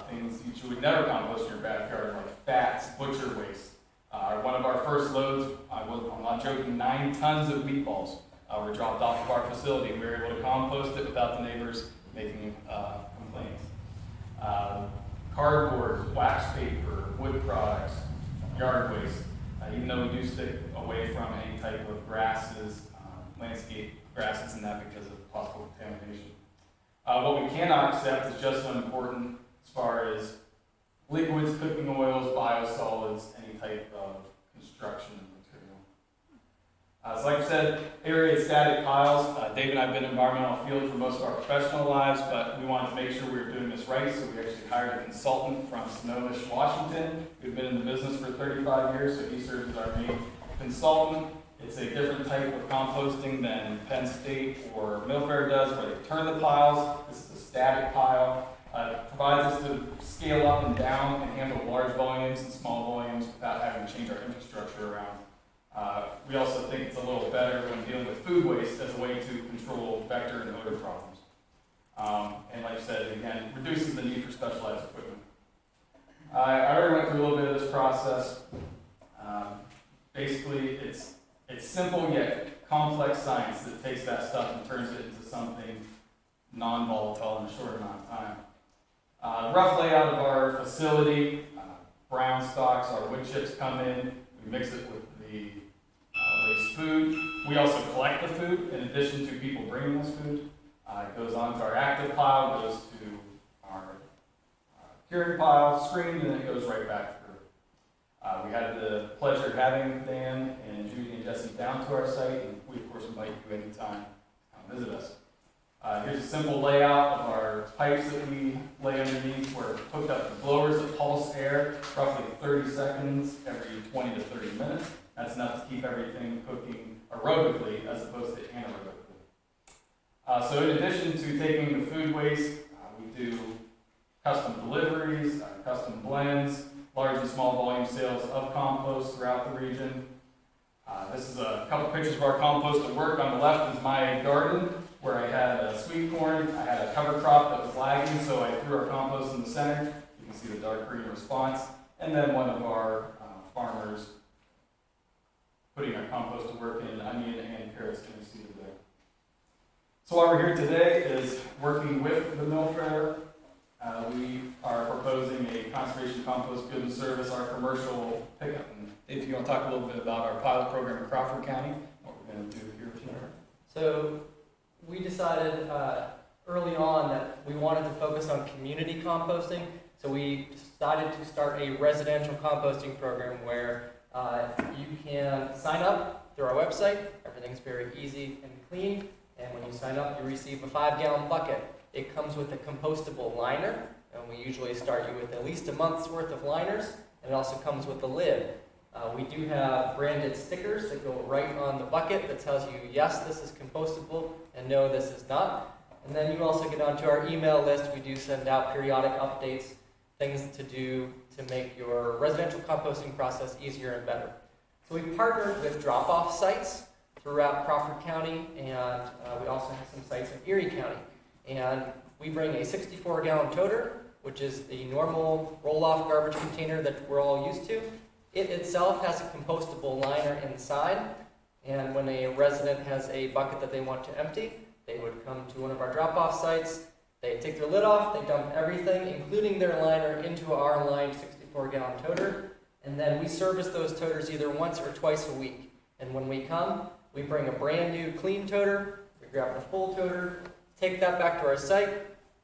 Things that you would never compost in your backyard, like fats, butcher waste. One of our first loads, I'm not joking, 9 tons of meatballs were dropped off of our facility. We were able to compost it without the neighbors making complaints. Cardboard, wax paper, wood products, yard waste. Even though we do stick away from any type of grasses, landscape grasses and that because of possible contamination. What we cannot accept is just as important as far as liquids, cooking oils, biosolids, any type of construction material. So like I said, aerated static piles. Dave and I have been in environmental field for most of our professional lives, but we wanted to make sure we were doing this right, so we actually hired a consultant from Snohomish, Washington, who'd been in the business for 35 years, so he serves as our main consultant. It's a different type of composting than Penn State or Millcreek does, where they turn the piles. This is a static pile. It provides us to scale up and down and handle large volumes and small volumes without having to change our infrastructure around. We also think it's a little better when dealing with food waste as a way to control vector and odor problems. And like I said, again, reduces the need for specialized equipment. I already went through a little bit of this process. Basically, it's simple yet complex science that takes that stuff and turns it into something non-volatile in a short amount of time. Rough layout of our facility, brown stalks, our wood chips come in, we mix it with the waste food. We also collect the food in addition to people bringing us food. It goes on to our active pile, goes to our curing pile, screened, and then it goes right back through. We had the pleasure of having Dan and Judy and Jesse down to our site, and we of course invite you anytime to come visit us. Here's a simple layout of our pipes that we lay underneath. We're hooked up to blowers that pulse air roughly 30 seconds every 20 to 30 minutes. That's enough to keep everything cooking aerobically as opposed to anaerobically. So in addition to taking the food waste, we do custom deliveries, custom blends, large and small volume sales of compost throughout the region. This is a couple pictures of our compost at work. On the left is my garden where I had sweet corn. I had a cover crop that was lagging, so I threw our compost in the center. You can see the dark green response. And then one of our farmers putting our compost to work in onion and carrots can be seeded there. So why we're here today is working with the mill fair. We are proposing a conservation compost good and service, our commercial pickup. And if you want to talk a little bit about our pilot program in Crawford County, what we're going to do here tonight. So we decided early on that we wanted to focus on community composting. So we decided to start a residential composting program where you can sign up through our website. Everything's very easy and clean. And when you sign up, you receive a 5-gallon bucket. It comes with a compostable liner, and we usually start you with at least a month's worth of liners, and it also comes with a lid. We do have branded stickers that go right on the bucket that tells you, yes, this is compostable, and no, this is not. And then you also get onto our email list. We do send out periodic updates, things to do to make your residential composting process easier and better. So we partnered with drop-off sites throughout Crawford County, and we also have some sites in Erie County. And we bring a 64-gallon toter, which is the normal roll-off garbage container that we're all used to. It itself has a compostable liner inside, and when a resident has a bucket that they want to empty, they would come to one of our drop-off sites, they take their lid off, they dump everything, including their liner, into our lined 64-gallon toter, and then we service those toters either once or twice a week. And when we come, we bring a brand new clean toter, we grab the full toter, take that back to our site,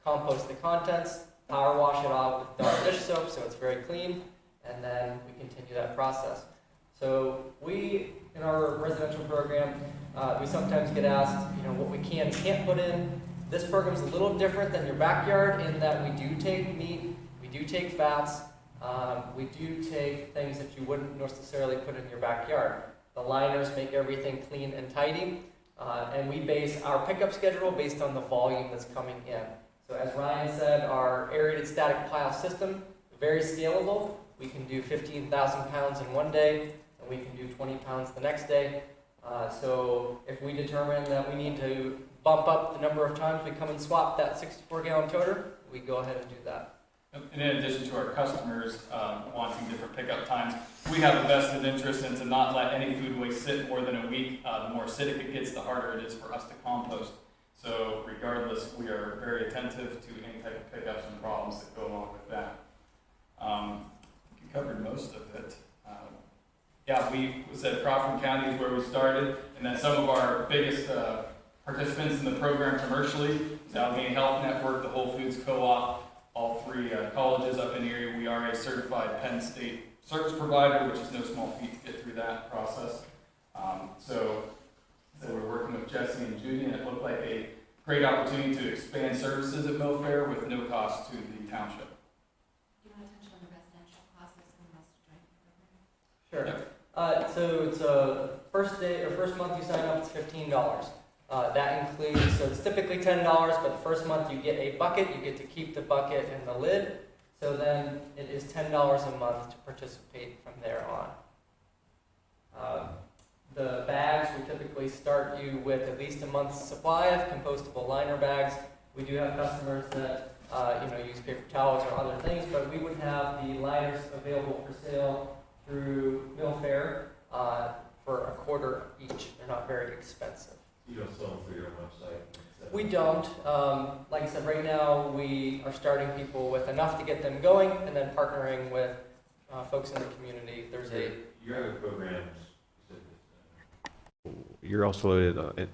compost the contents, power wash it off with Dawn dish soap so it's very clean, and then we continue that process. So we, in our residential program, we sometimes get asked, what we can and can't put in. This program's a little different than your backyard in that we do take meat, we do take fats, we do take things that you wouldn't necessarily put in your backyard. The liners make everything clean and tidy, and we base our pickup schedule based on the volume that's coming in. So as Ryan said, our aerated static pile system, very scalable. We can do 15,000 pounds in one day, and we can do 20 pounds the next day. So if we determine that we need to bump up the number of times we come and swap that 64-gallon toter, we go ahead and do that. And in addition to our customers wanting different pickup times, we have a vested interest in to not let any food waste sit more than a week. The more acidic it gets, the harder it is for us to compost. So regardless, we are very attentive to any type of pickups and problems that go along with that. You covered most of it. We said Crawford County is where we started, and then some of our biggest participants in the program commercially is Allegheny Health Network, the Whole Foods Co-op, all three colleges up in the area. We are a certified Penn State service provider, which is no small feat to get through that process. So we're working with Jesse and Judy, and it looked like a great opportunity to expand services at Mill Fair with no cost to the township. Do you want to touch on the residential process and the master joint program? Sure. So it's first month you sign up, it's $15. That includes, so it's typically $10, but the first month you get a bucket, you get to keep the bucket and the lid. So then it is $10 a month to participate from there on. The bags, we typically start you with at least a month's supply of compostable liner bags. We do have customers that use paper towels or other things, but we would have the liners available for sale through Mill Fair for a quarter each. They're not very expensive. You don't sell them through your website? We don't. Like I said, right now we are starting people with enough to get them going, and then partnering with folks in the community. There's Your other programs. You're also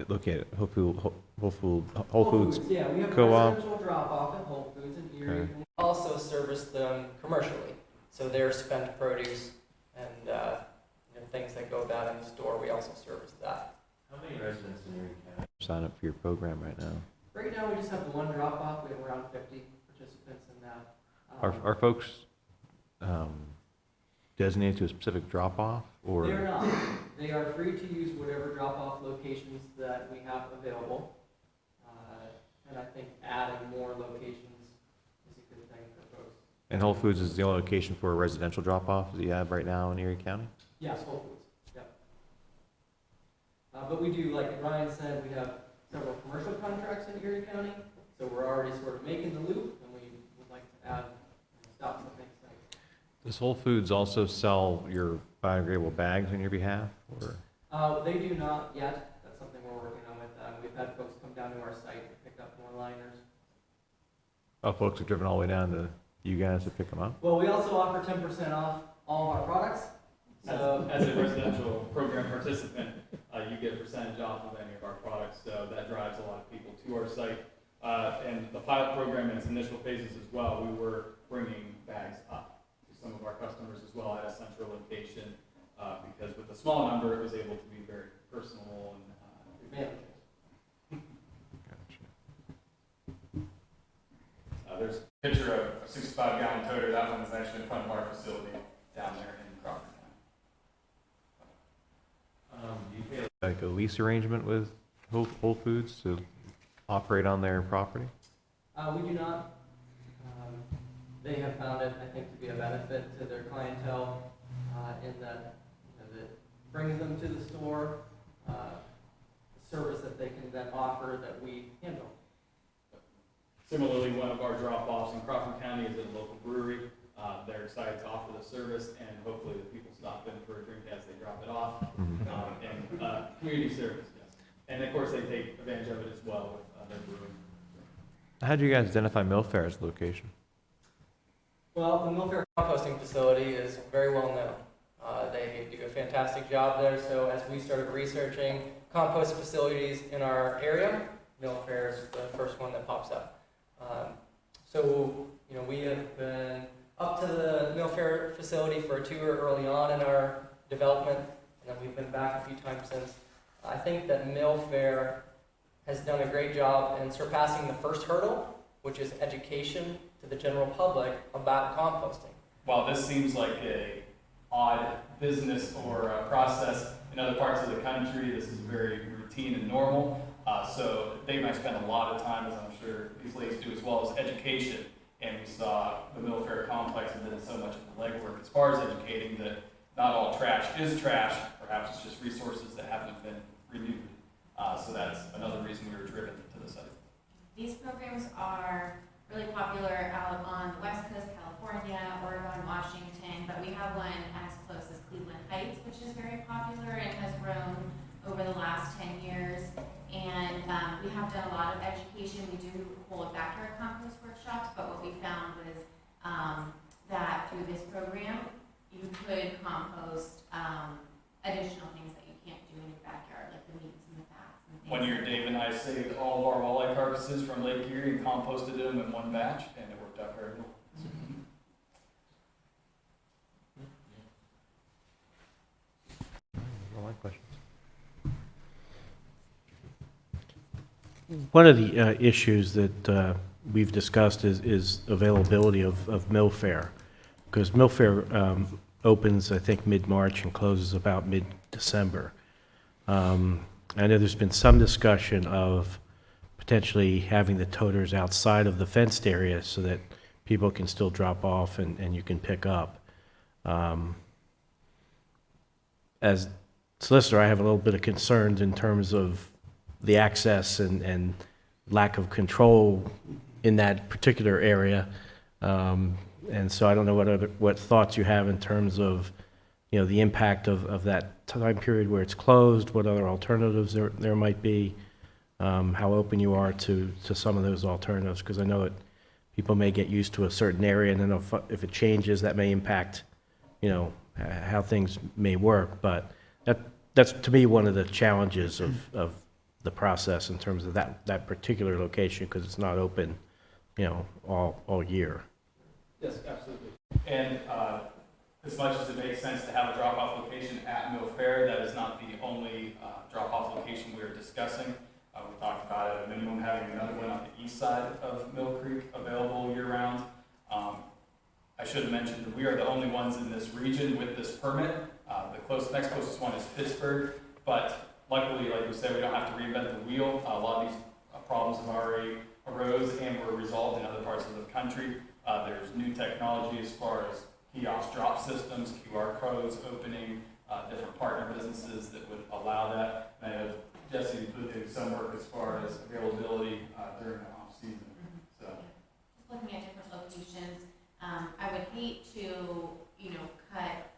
looking at Whole Foods Yeah, we have a Co-op. residential drop-off at Whole Foods in Erie. Okay. And we also service them commercially. So their spent produce and things that go bad in the store, we also service that. How many residents in Erie County? sign up for your program right now. Right now, we just have the one drop-off. We have around 50 participants in that. Are folks designated to a specific drop-off, or? They're not. They are free to use whatever drop-off locations that we have available. And I think adding more locations is a good thing for folks. And Whole Foods is the only location for a residential drop-off that you have right now in Erie County? Yes, Whole Foods, yep. But we do, like Ryan said, we have several commercial contracts in Erie County, so we're already sort of making the loop, and we would like to add stops that make sense. Does Whole Foods also sell your biodegradable bags on your behalf, or? They do not yet. That's something we're working on with them. We've had folks come down to our site and pick up more liners. Oh, folks have driven all the way down to you guys to pick them up? Well, we also offer 10% off all of our products. So As a residential program participant, you get a percentage off of any of our products, so that drives a lot of people to our site. And the pilot program in its initial phases as well, we were bringing bags up to some of our customers as well at a central location, because with a small number, it was able to be very personal and advantages. there's a picture of a 65-gallon toter. That one is actually in front of our facility down there in Crawford County. Do you pay Like a lease arrangement with Whole Foods to operate on their property? We do not. They have found it, I think, to be a benefit to their clientele in that it brings them to the store, a service that they can then offer that we handle. Similarly, one of our drop-offs in Crawford County is at a local brewery. They're excited to offer the service, and hopefully the people stop in for a drink as they drop it off. And community service, yes. And of course, they take advantage of it as well with their brewing. How do you guys identify Mill Fair as a location? Well, the Millcreek composting facility is very well known. They do a fantastic job there, so as we started researching compost facilities in our area, Mill Fair is the first one that pops up. So, we have been up to the Millfair facility for a tour early on in our development, and then we've been back a few times since. I think that Millfair has done a great job in surpassing the first hurdle, which is education to the general public about composting. While this seems like a odd business or a process in other parts of the country, this is very routine and normal. So Dave and I spent a lot of time, as I'm sure these ladies do as well, as education. And we saw the Millfair complex and did so much of the legwork as far as educating that not all trash is trash. Perhaps it's just resources that haven't been renewed. So that's another reason we were driven to the site. These programs are really popular out on the West Coast, California, Oregon, Washington, but we have one as close as Cleveland Heights, which is very popular and has grown over the last 10 years. And we have done a lot of education. We do hold backyard compost workshops, but what we found was that through this program, you could compost additional things that you can't do in your backyard, like the meats and the fats and things. 1 year, Dave and I saved all of our walleye carcasses from Lake Erie and composted them in one batch, and it worked out very well. All my questions. One of the issues that we've discussed is availability of Millfair, because Millfair opens, I think, mid-March and closes about mid-December. I know there's been some discussion of potentially having the toters outside of the fenced area so that people can still drop off and you can pick up. As solicitor, I have a little bit of concerns in terms of the access and lack of control in that particular area. And so I don't know what thoughts you have in terms of, the impact of that time period where it's closed, what other alternatives there might be, how open you are to some of those alternatives, because I know that people may get used to a certain area, and then if it changes, that may impact, how things may work. But that's, to me, one of the challenges of the process in terms of that particular location, because it's not open, all year. Yes, absolutely. And as much as it makes sense to have a drop-off location at Millfair, that is not the only drop-off location we are discussing. We talked about at a minimum having another one on the east side of Millcreek available year-round. I should have mentioned that we are the only ones in this region with this permit. The next closest one is Pittsburgh, but luckily, like we said, we don't have to reinvent the wheel. A lot of these problems have already arose and were resolved in other parts of the country. There's new technology as far as kiosk drop systems, QR codes, opening different partner businesses that would allow that. And I know Jesse put in some work as far as availability during the off season. So, just looking at different locations, I would hate to, cut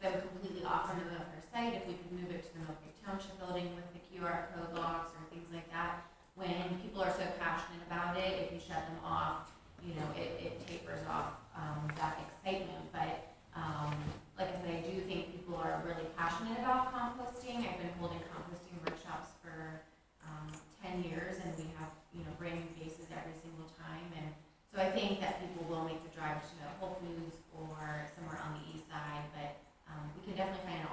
them completely off from the Millfair site. If we could move it to the Millcreek Township building with the QR code locks or things like that. When people are so passionate about it, if you shut them off, it tapers off that excitement. But like I said, I do think people are really passionate about composting. I've been holding composting workshops for 10 years, and we have brand new faces every single time. And so I think that people will make the drive to Whole Foods or somewhere on the east side, but we can definitely find an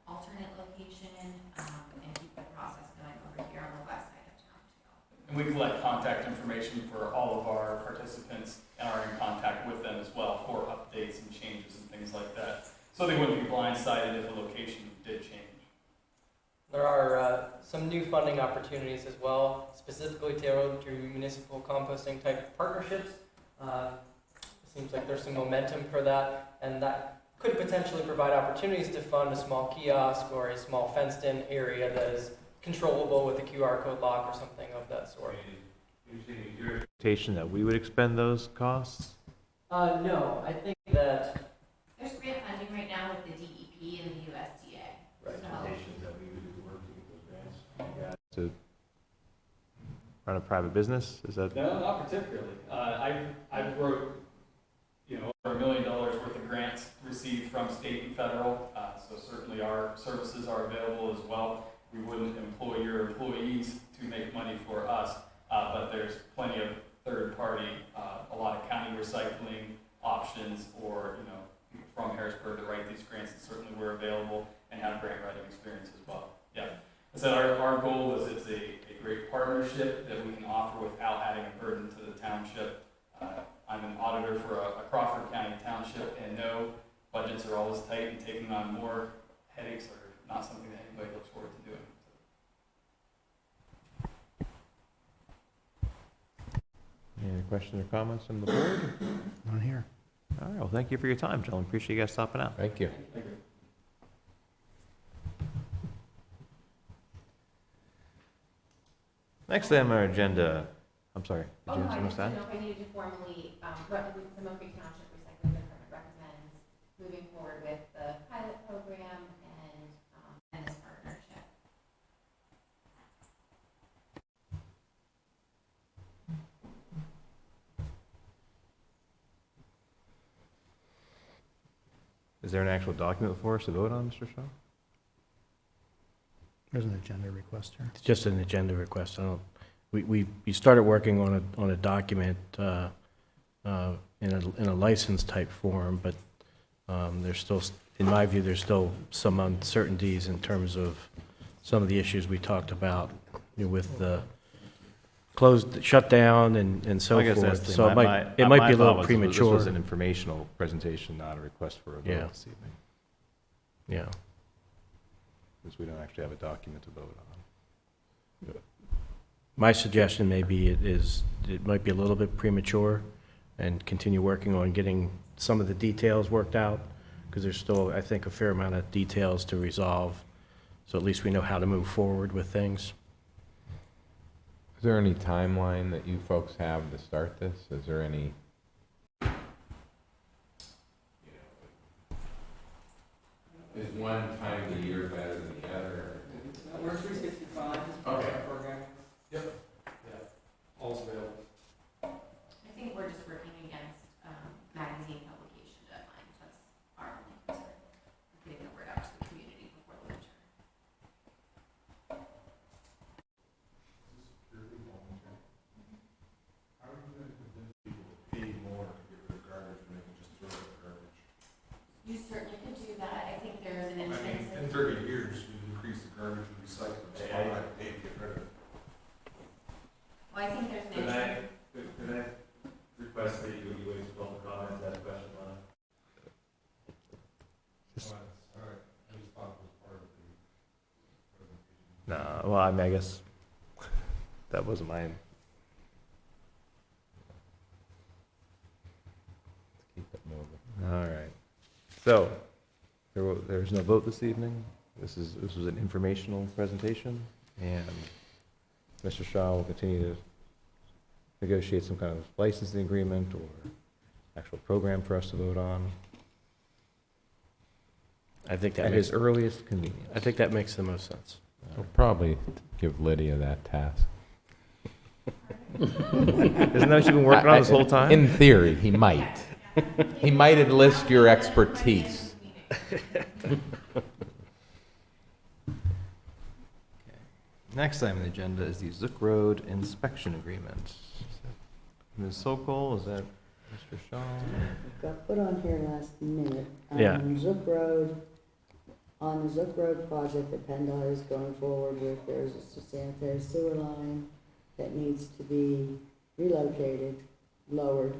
alternate location and keep the process going over here on the west side of town too. and we collect contact information for all of our participants and are in contact with them as well for updates and changes and things like that. So they wouldn't be blindsided if a location did change. There are some new funding opportunities as well, specifically tailored to municipal composting type partnerships. It seems like there's some momentum for that, and that could potentially provide opportunities to fund a small kiosk or a small fenced-in area that is controllable with a QR code lock or something of that sort. Expectation that we would expend those costs? No, I think that There's grant funding right now with the DEP and the USDA. Right. Expectations that we would work to get those grants? To run a private business? Is that? No, not particularly. I wrote, over $1 million worth of grants received from state and federal, so certainly our services are available as well. We wouldn't employ your employees to make money for us, but there's plenty of third-party, a lot recycling options, or, you know, people from Harrisburg to write these grants, and certainly we're available and have grant writing experience as well. Yeah. So our goal is it's a great partnership that we can offer without adding a burden to the township. I'm an auditor for a Crawford County township, and no, budgets are always tight, and taking on more headaches are not something that anybody looks forward to doing. Any other questions or comments from the board? On here. All right, well, thank you for your time, gentlemen. Appreciate you guys stopping out. Thank you. Thank you. Next item on our agenda, I'm sorry, Oh, did you no, have I just something to didn't know if I needed to formally, the Millcreek Township Recycling Department recommends moving forward with the pilot program and this partnership. Is there an actual document for us to vote on, Mr. Shaw? There's an agenda request here. It's just an agenda request. I don't, we started working on a document in a license type form, but there's still, in my view, there's still some uncertainties in terms of some of the issues we talked about, you know, with the closed, shutdown and so I guess that's forth. the So thing. it might My be a thought little was premature. This was an informational presentation, not a request for a Yeah. vote this evening, Yeah. because we don't actually have a document to vote on. My suggestion maybe it might be a little bit premature, and continue working on getting some of the details worked out, because there's still, I think, a fair amount of details to resolve, so at least we know how to move forward with things. Is there any timeline that you folks have to start this? Is there any? Is one time of the year better than the other? We're 365. Okay. Program. Yep. Yeah. All's available. I think we're just working against magazine publication deadlines. That's our only concern. Getting the word out to the community before the winter. You certainly could do that. I think there's an intrinsic. In 30 years, we increase the garbage and recycling, so I like to get rid of it. Well, I think there's an Could intrinsic. I request that you wait for public comment to that question, Lana? All right, I just thought it was part of the presentation. No, well, I mean, I guess that wasn't mine. Keep it moving. All right. So, there's no vote this evening. This was an informational presentation, and Mr. Shaw will continue to negotiate some kind of licensing agreement or actual program for us to vote on I think that at makes, his earliest convenience. I think that makes the most sense. We'll probably give Lydia that task. Isn't that what you've been working on this whole time? In theory, he might. He might enlist your expertise. Next item on the agenda is the Zook Road inspection agreement. Ms. Sokol, is that Mr. Shaw? Got put on here last minute. Yeah. Zook Road, on the Zook Road project that PennDOT is going forward with, there's a sanitary sewer line that needs to be relocated, lowered,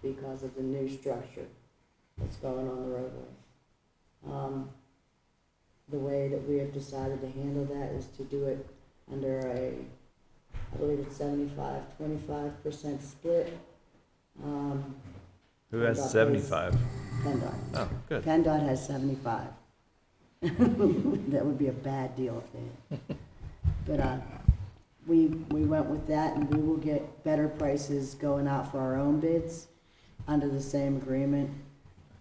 because of the new structure that's going on the roadway. The way that we have decided to handle that is to do it under I believe it's 75-25% split. Who has PennDOT 75? PennDOT. Oh, good. PennDOT has 75. That would be a bad deal if they, but, we went with that, and we will get better prices going out for our own bids under the same agreement.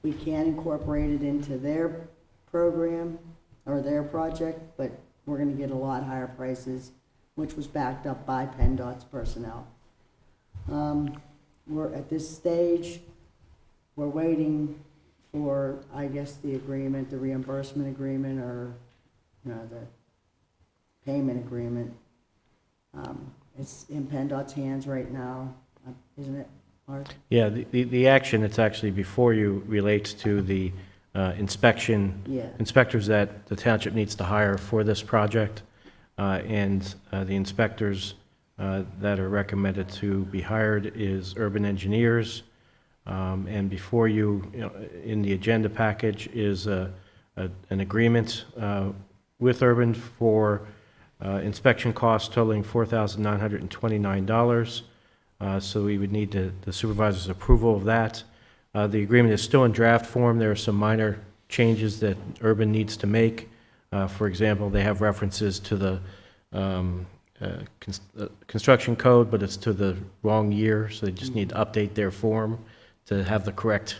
We can incorporate it into their program or their project, but we're gonna get a lot higher prices, which was backed up by PennDOT's personnel. We're at this stage, we're waiting for, I guess, the agreement, the reimbursement agreement, or, you know, the payment agreement. It's in PennDOT's hands right now, isn't it? Mark? Yeah, the action that's actually before you relates to the inspection, Yeah. inspectors that the township needs to hire for this project. And the inspectors that are recommended to be hired is urban engineers. And before you, in the agenda package is an agreement with Urban for inspection costs totaling $4,929. So we would need the supervisor's approval of that. The agreement is still in draft form. There are some minor changes that Urban needs to make. For example, they have references to the construction code, but it's to the wrong year, so they just need to update their form to have the correct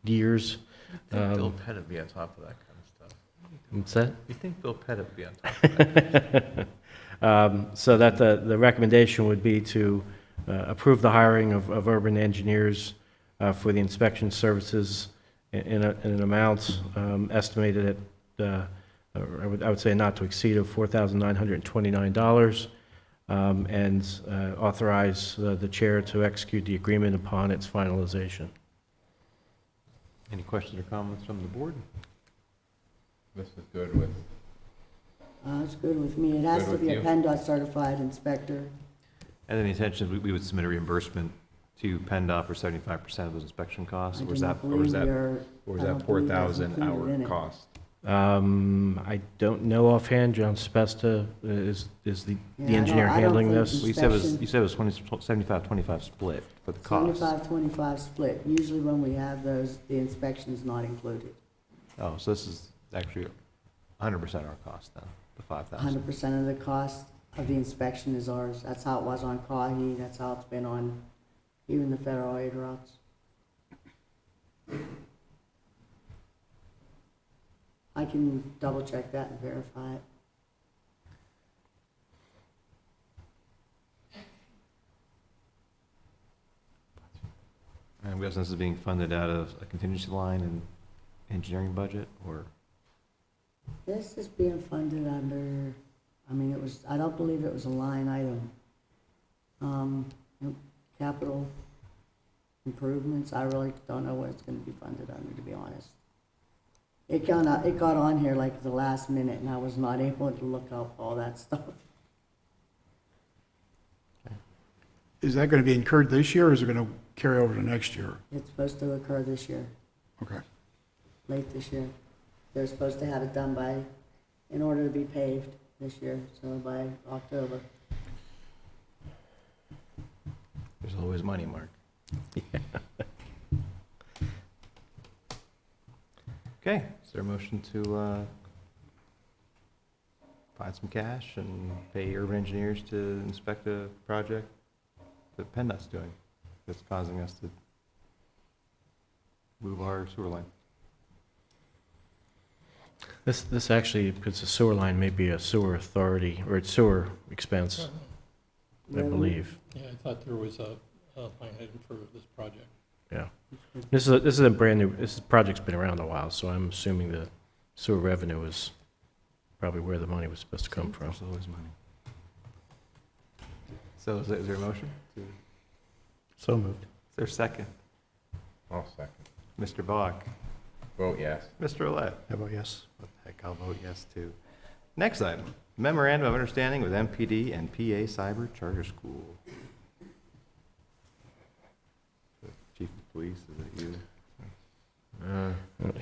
years. I think Bill Pettit would be on top of that kind of stuff. What's that? You think Bill Pettit would be on top of that? So that the recommendation would be to approve the hiring of urban engineers for the inspection services in an amount estimated at, I would say not to exceed of $4,929, and authorize the chair to execute the agreement upon its finalization. Any questions or comments from the board? This is good with, It's good with me. It has Good to with be a you? PennDOT certified inspector. And then the intention, we would submit a reimbursement to PennDOT for 75% of those inspection costs? I Or do is not that, or is believe that, you're- or is I that don't believe that's 4,000 included in hour it. cost? I don't know offhand. John Spesta is the Yeah, engineer I don't handling think this. Well, you said it was, Inspection. you said it was 75-25 split for the cost. 75-25 split. Usually when we have those, the inspection is not included. Oh, so this is actually 100% our cost then, the 5,000. 100% of the cost of the inspection is ours. That's how it was on Kahi, that's how it's been on even the federal aid routes. I can double check that and verify it. And I'm guessing this is being funded out of a contingency line in engineering budget, or? This is being funded under, I don't believe it was a line item. Capital improvements, I really don't know what it's gonna be funded under, to be honest. It got on here like the last minute, and I was not able to look up all that stuff. Is that going to be incurred this year, or is it going to carry over to next year? It's supposed to occur this year, Okay. late this year. They're supposed to have it done in order to be paved this year, so by October. There's always money, Mark. Okay, is there a motion to find some cash and pay urban engineers to inspect a project that PennDOT's doing that's causing us to move our sewer line? This actually, because the sewer line may be a sewer authority, or it's sewer expense, I Really? believe. Yeah, I thought there was a line item for this project. Yeah. This is a brand new, this project's been around a while, so I'm assuming the sewer revenue is probably where the money was supposed to come from. There's always money. So is there a motion? So moved. Is there a second? I'll second. Mr. Bach? Vote yes. Mr. Olet? I vote yes. What the heck, I'll vote yes too. Next item, memorandum of understanding with MPD and PA Cyber Charter School. Chief of Police, is it you?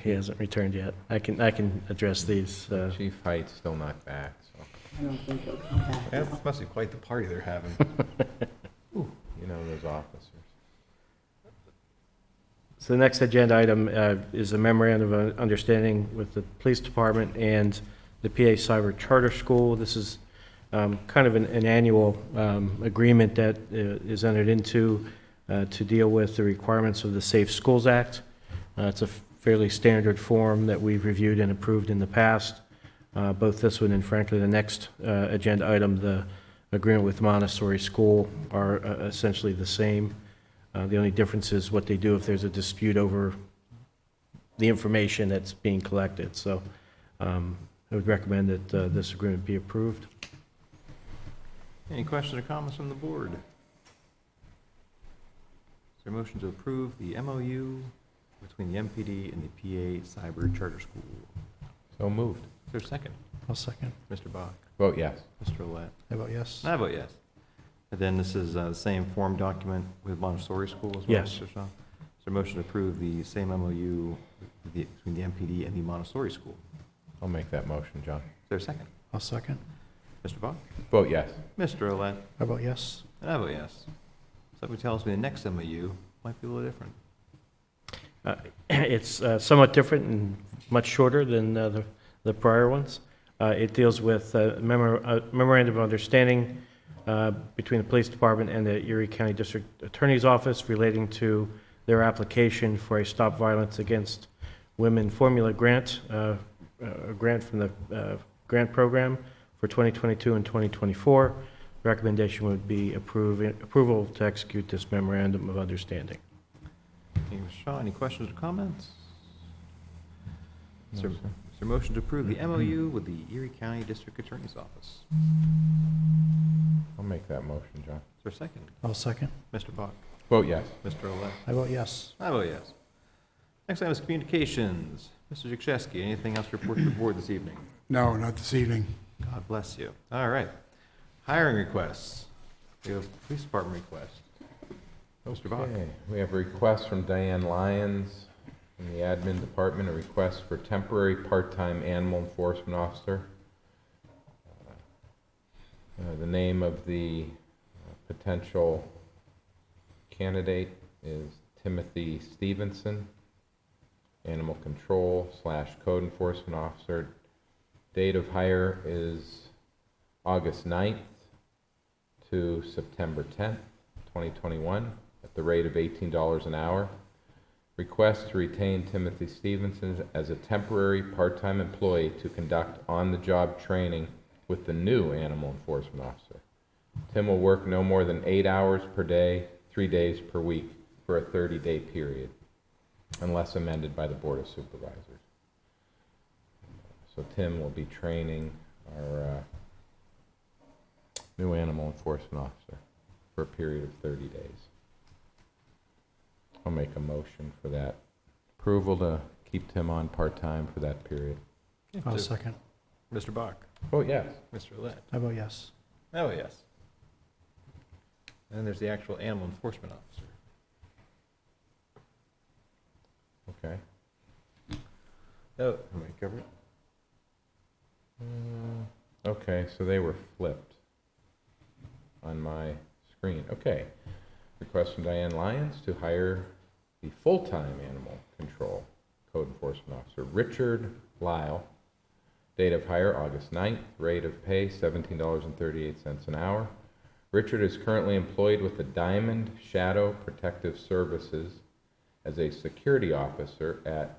He hasn't returned yet. I can address these. Chief Height's still not back, so, I don't think it'll come back. Yeah, this must be quite the party they're having. you know those officers. So the next agenda item is a memorandum of understanding with the police department and the PA Cyber Charter School. This is kind of an annual agreement that is entered into to deal with the requirements of the Safe Schools Act. It's a fairly standard form that we've reviewed and approved in the past. Both this one and frankly the next agenda item, the agreement with Montessori School, are essentially the same. The only difference is what they do if there's a dispute over the information that's being collected. So I would recommend that this agreement be approved. Any questions or comments from the board? there a motion to approve the MOU between the MPD and the PA Cyber Charter School? So moved. Is there a second? I'll second. Mr. Bach? Vote yes. Mr. Olet? I vote yes. I vote yes. And then this is the same form document with Montessori School as well? Yes. Mr. Shaw? Is there a motion to approve the same MOU between the MPD and the Montessori School? I'll make that motion, John. Is there a second? I'll second. Mr. Bach? Vote yes. Mr. Olet? I vote yes. And I vote yes. So that tells me the next MOU might be a little different. It's somewhat different and much shorter than the prior ones. It deals with memorandum of understanding between the police department and the Erie County District Attorney's Office relating to their application for a Stop Violence Against Women formula grant, a grant from the grant program for 2022 and 2024. Recommendation would be approval to execute this memorandum of understanding. Thank you, Mr. Shaw. Any questions or comments? No, Is there sir. a motion to approve the MOU with the Erie County District Attorney's Office? I'll make that motion, John. Is there a second? I'll second. Mr. Bach? Vote yes. Mr. Olet? I vote yes. I vote yes. Next item is communications. Mr. Jakszewski, anything else to report to the board this evening? No, not this evening. God bless you. All right. Hiring requests. We have police department request. Mr. Bach? Okay, we have a request from Diane Lyons in the admin department, a request for temporary part-time animal enforcement officer. The name of the potential candidate is Timothy Stevenson, animal control / code enforcement officer. Date of hire is August 9th to September 10th, 2021, at the rate of $18 an hour. Request to retain Timothy Stevenson as a temporary part-time employee to conduct on-the-job training with the new animal enforcement officer. Tim will work no more than 8 hours per day, 3 days per week for a 30-day period, unless amended by the Board of Supervisors. So Tim will be training our new animal enforcement officer for a period of 30 days. I'll make a motion for that approval to keep Tim on part-time for that period. I'll second. Mr. Bach? Vote yes. Mr. Olet? I vote yes. I vote yes. And then there's the actual animal enforcement officer. Okay. Oh, am I covered? Okay, so they were flipped on my screen. Okay. Request from Diane Lyons to hire the full-time animal control code enforcement officer, Richard Lyle. Date of hire, August 9th. Rate of pay, $17.38 an hour. Richard is currently employed with the Diamond Shadow Protective Services as a security officer at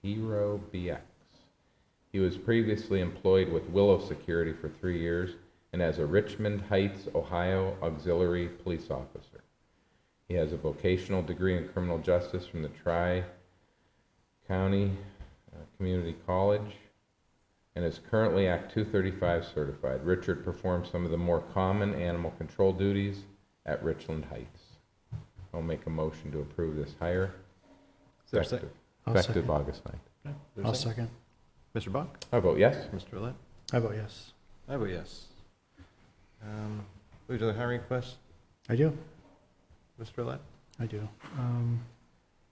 Hero BX. He was previously employed with Willow Security for 3 years and as a Richmond Heights, Ohio auxiliary police officer. He has a vocational degree in criminal justice from the Tri-County Community College and is currently Act 235 certified. Richard performs some of the more common animal control duties at Richland Heights. I'll make a motion to approve this hire. Is there a second? Effective August 9th. Okay. Is there a I'll second. Mr. Bach? I vote yes. Mr. Olet? I vote yes. I vote yes. Who's the hiring request? I do. Mr. Olet? I do.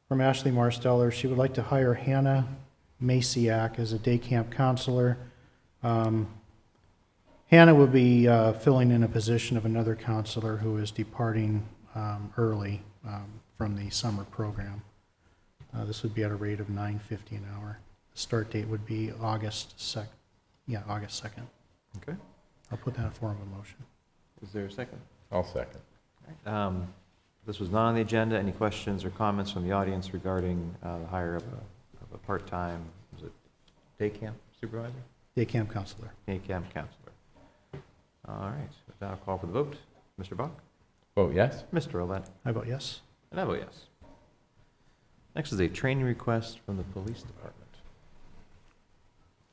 From Ashley Marsteller, she would like to hire Hannah Maciak as a day camp counselor. Hannah will be filling in a position of another counselor who is departing early from the summer program. This would be at a rate of $9.50 an hour. The start date would be August 2nd. Yeah, August 2nd. Okay. I'll put that in form of a motion. Is there a second? I'll second. This was not on the agenda. Any questions or comments from the audience regarding the hire of a part-time, was it day camp supervisor? Day camp counselor. Day camp counselor. All right, with that, I'll call for the vote. Mr. Bach? Vote yes. Mr. Olet? I vote yes. And I vote yes. Next is a training request from the police department.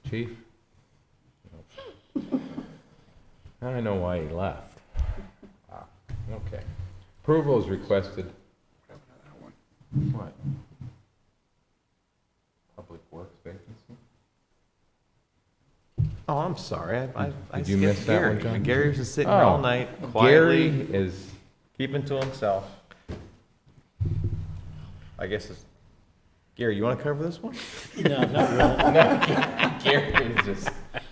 Chief? I know why he left. Okay. Approval is requested What? Public Works vacancy? Oh, I'm sorry. I Did you skipped miss that one, Gary. John? Gary was just sitting here all Oh, night, Gary quietly, is, keeping to himself. I guess it's, Gary, you want to cover this one? No, not really. Gary is just, at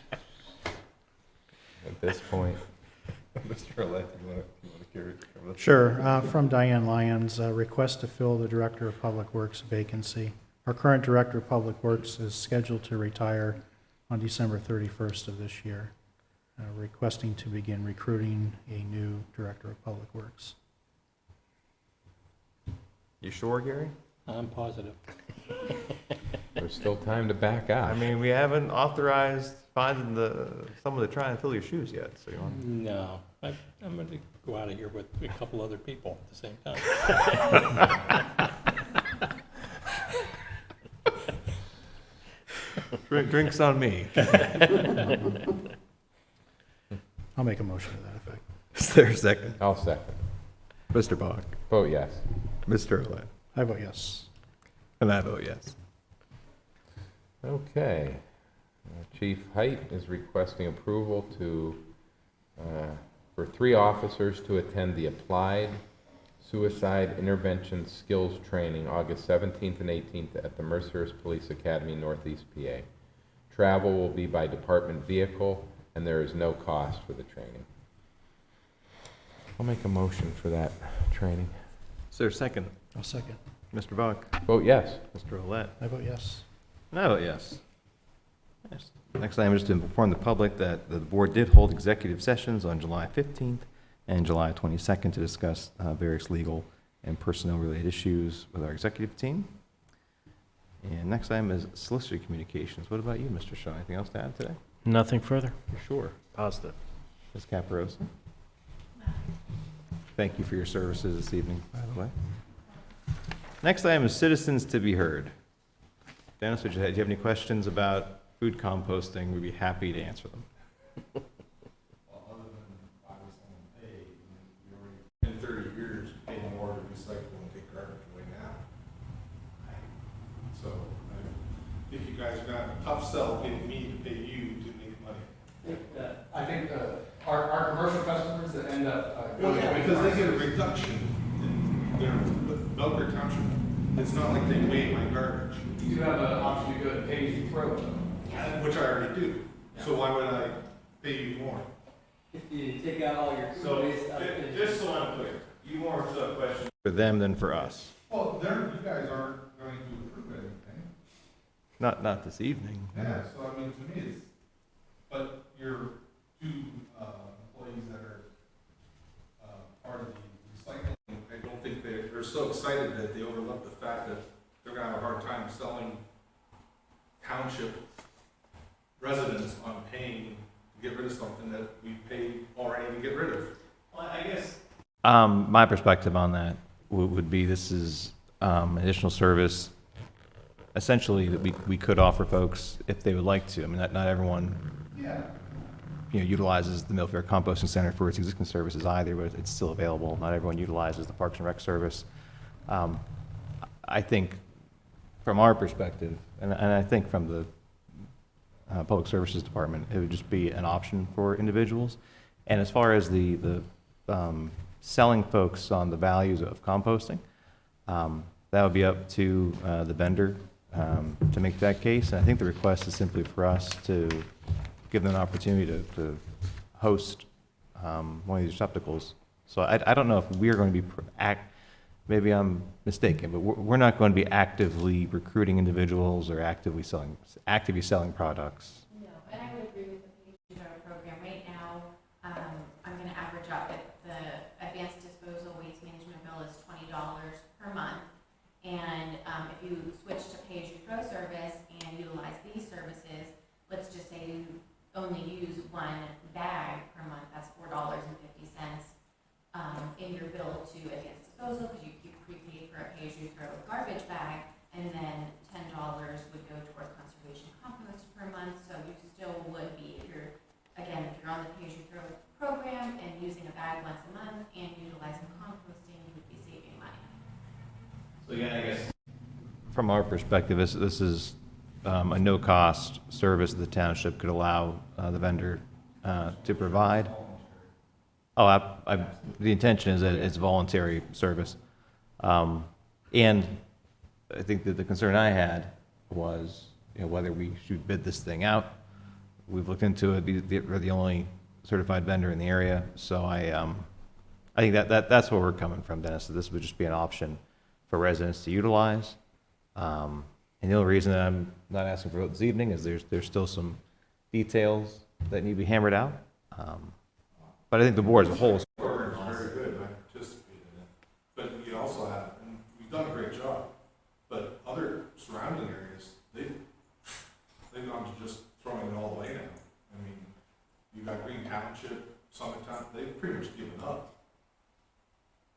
this point. Mr. Olet, you want to cover this? Sure. From Diane Lyons, request to fill the Director of Public Works vacancy. Our current Director of Public Works is scheduled to retire on December 31st of this year, requesting to begin recruiting a new Director of Public Works. You sure, Gary? I'm positive. There's still time to back out. I mean, we haven't authorized finding someone to try and fill your shoes yet, so you want. No, I'm going to go out of here with a couple other people at the same time. Drinks on me. I'll make a motion to that effect. Is there a second? I'll second. Mr. Bach, Vote yes. Mr. Olet, I vote yes. and I vote yes. Okay. Chief Height is requesting approval for 3 officers to attend the Applied Suicide Intervention Skills Training August 17th and 18th at the Mercers Police Academy, Northeast PA. Travel will be by department vehicle, and there is no cost for the training. I'll make a motion for that training. Is there a second? I'll second. Mr. Bach, Vote yes. Mr. Olet, I vote yes. and I vote yes. Yes. Next item is to inform the public that the board did hold executive sessions on July 15th and July 22nd to discuss various legal and personnel-related issues with our executive team. And next item is solicitor communications. What about you, Mr. Shaw? Anything else to add today? Nothing further. You're sure? Positive. Ms. Caparosa? Thank you for your services this evening, by the way. Next item is citizens to be heard. Dennis, do you have any questions about food composting? We'd be happy to answer them. Other than obviously on pay, we already, in 30 years, paid more to recycle and take garbage away now. So I think you guys got a tough sell getting me to pay you to make money. I think our commercial customers that end up Well, going yeah, away because from they our get a service- reduction in their Millcreek Township. It's not like they weigh my garbage, You do have an option to go to pay as you throw, which I already do. So why would I pay you more? If you take out all your food waste out of it. Just so I'm clear, you more so a question. For them than for us. Well, you guys aren't going to approve anything. Not this evening. Yeah, so I mean, to me, it's, but your 2 employees that are part of the recycling, I don't think they're so excited that they overlook the fact that they're gonna have a hard time selling township residents on paying to get rid of something that we paid already to get rid of. Well, I guess My perspective on that would be this is additional service, essentially, that we could offer folks if they would like to. I mean, not everyone Yeah. utilizes the Millfair Composting Center for its existing services either, but it's still available. Not everyone utilizes the Parks and Rec service. I think from our perspective, and I think from the Public Services Department, it would just be an option for individuals. And as far as the selling folks on the values of composting, that would be up to the vendor to make that case. And I think the request is simply for us to give them an opportunity to host one of these receptacles. So I don't know if we're going to be maybe I'm mistaken, but we're not going to be actively recruiting individuals or actively selling products. No, and I would agree with the page program. Right now, I'm going to average out that the advanced disposal waste management bill is $20 per month. And if you switch to pay-as-you-throw service and utilize these services, let's just say you only use 1 bag per month, that's $4.50 in your bill to advanced disposal, because you prepaid for a pay-as-you-throw garbage bag, and then $10 would go toward conservation compost per month. So you still would be, if you're on the pay-as-you-throw program and using a bag once a month and utilizing composting, you would be saving money. So again, I guess From our perspective, this is a no-cost service the township could allow the vendor to provide. Oh, the intention is that it's voluntary service. And I think that the concern I had was, whether we should bid this thing out. We've looked into it, we're the only certified vendor in the area, so I think that's where we're coming from, Dennis, that this would just be an option for residents to utilize. And the only reason that I'm not asking for a vote this evening is there's still some details that need to be hammered out. But I think the board as a whole is. The program is very good, and I participated in it. But you also have, and we've done a great job, but other surrounding areas, they've gone to just throwing it all away now. I mean, you got Green Township, Summit Town, they've pretty much given up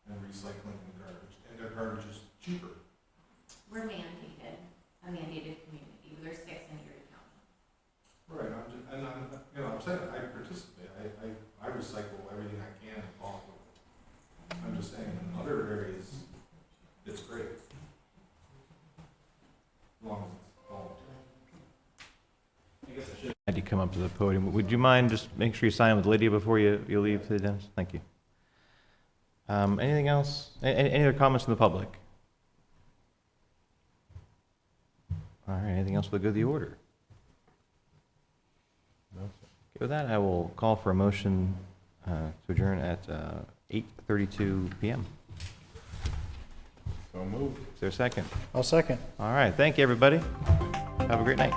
in recycling and garbage, and their garbage is cheaper. We're mandated, a mandated community. There's 6 in your county. Right, I'm saying, I participate, I recycle everything I can and all of it. I'm just saying, in other areas, it's great. As long as it's voluntary. I guess I should. Had you come up to the podium, would you mind just make sure you sign with Lydia before you leave today, Dennis? Thank you. Anything else? Any other comments from the public? All right, anything else for the good of the order? No, sir. Okay, with that, I will call for a motion to adjourn at 8:32 p.m. So moved. Is there a second? I'll second. All right, thank you, everybody. Have a great night.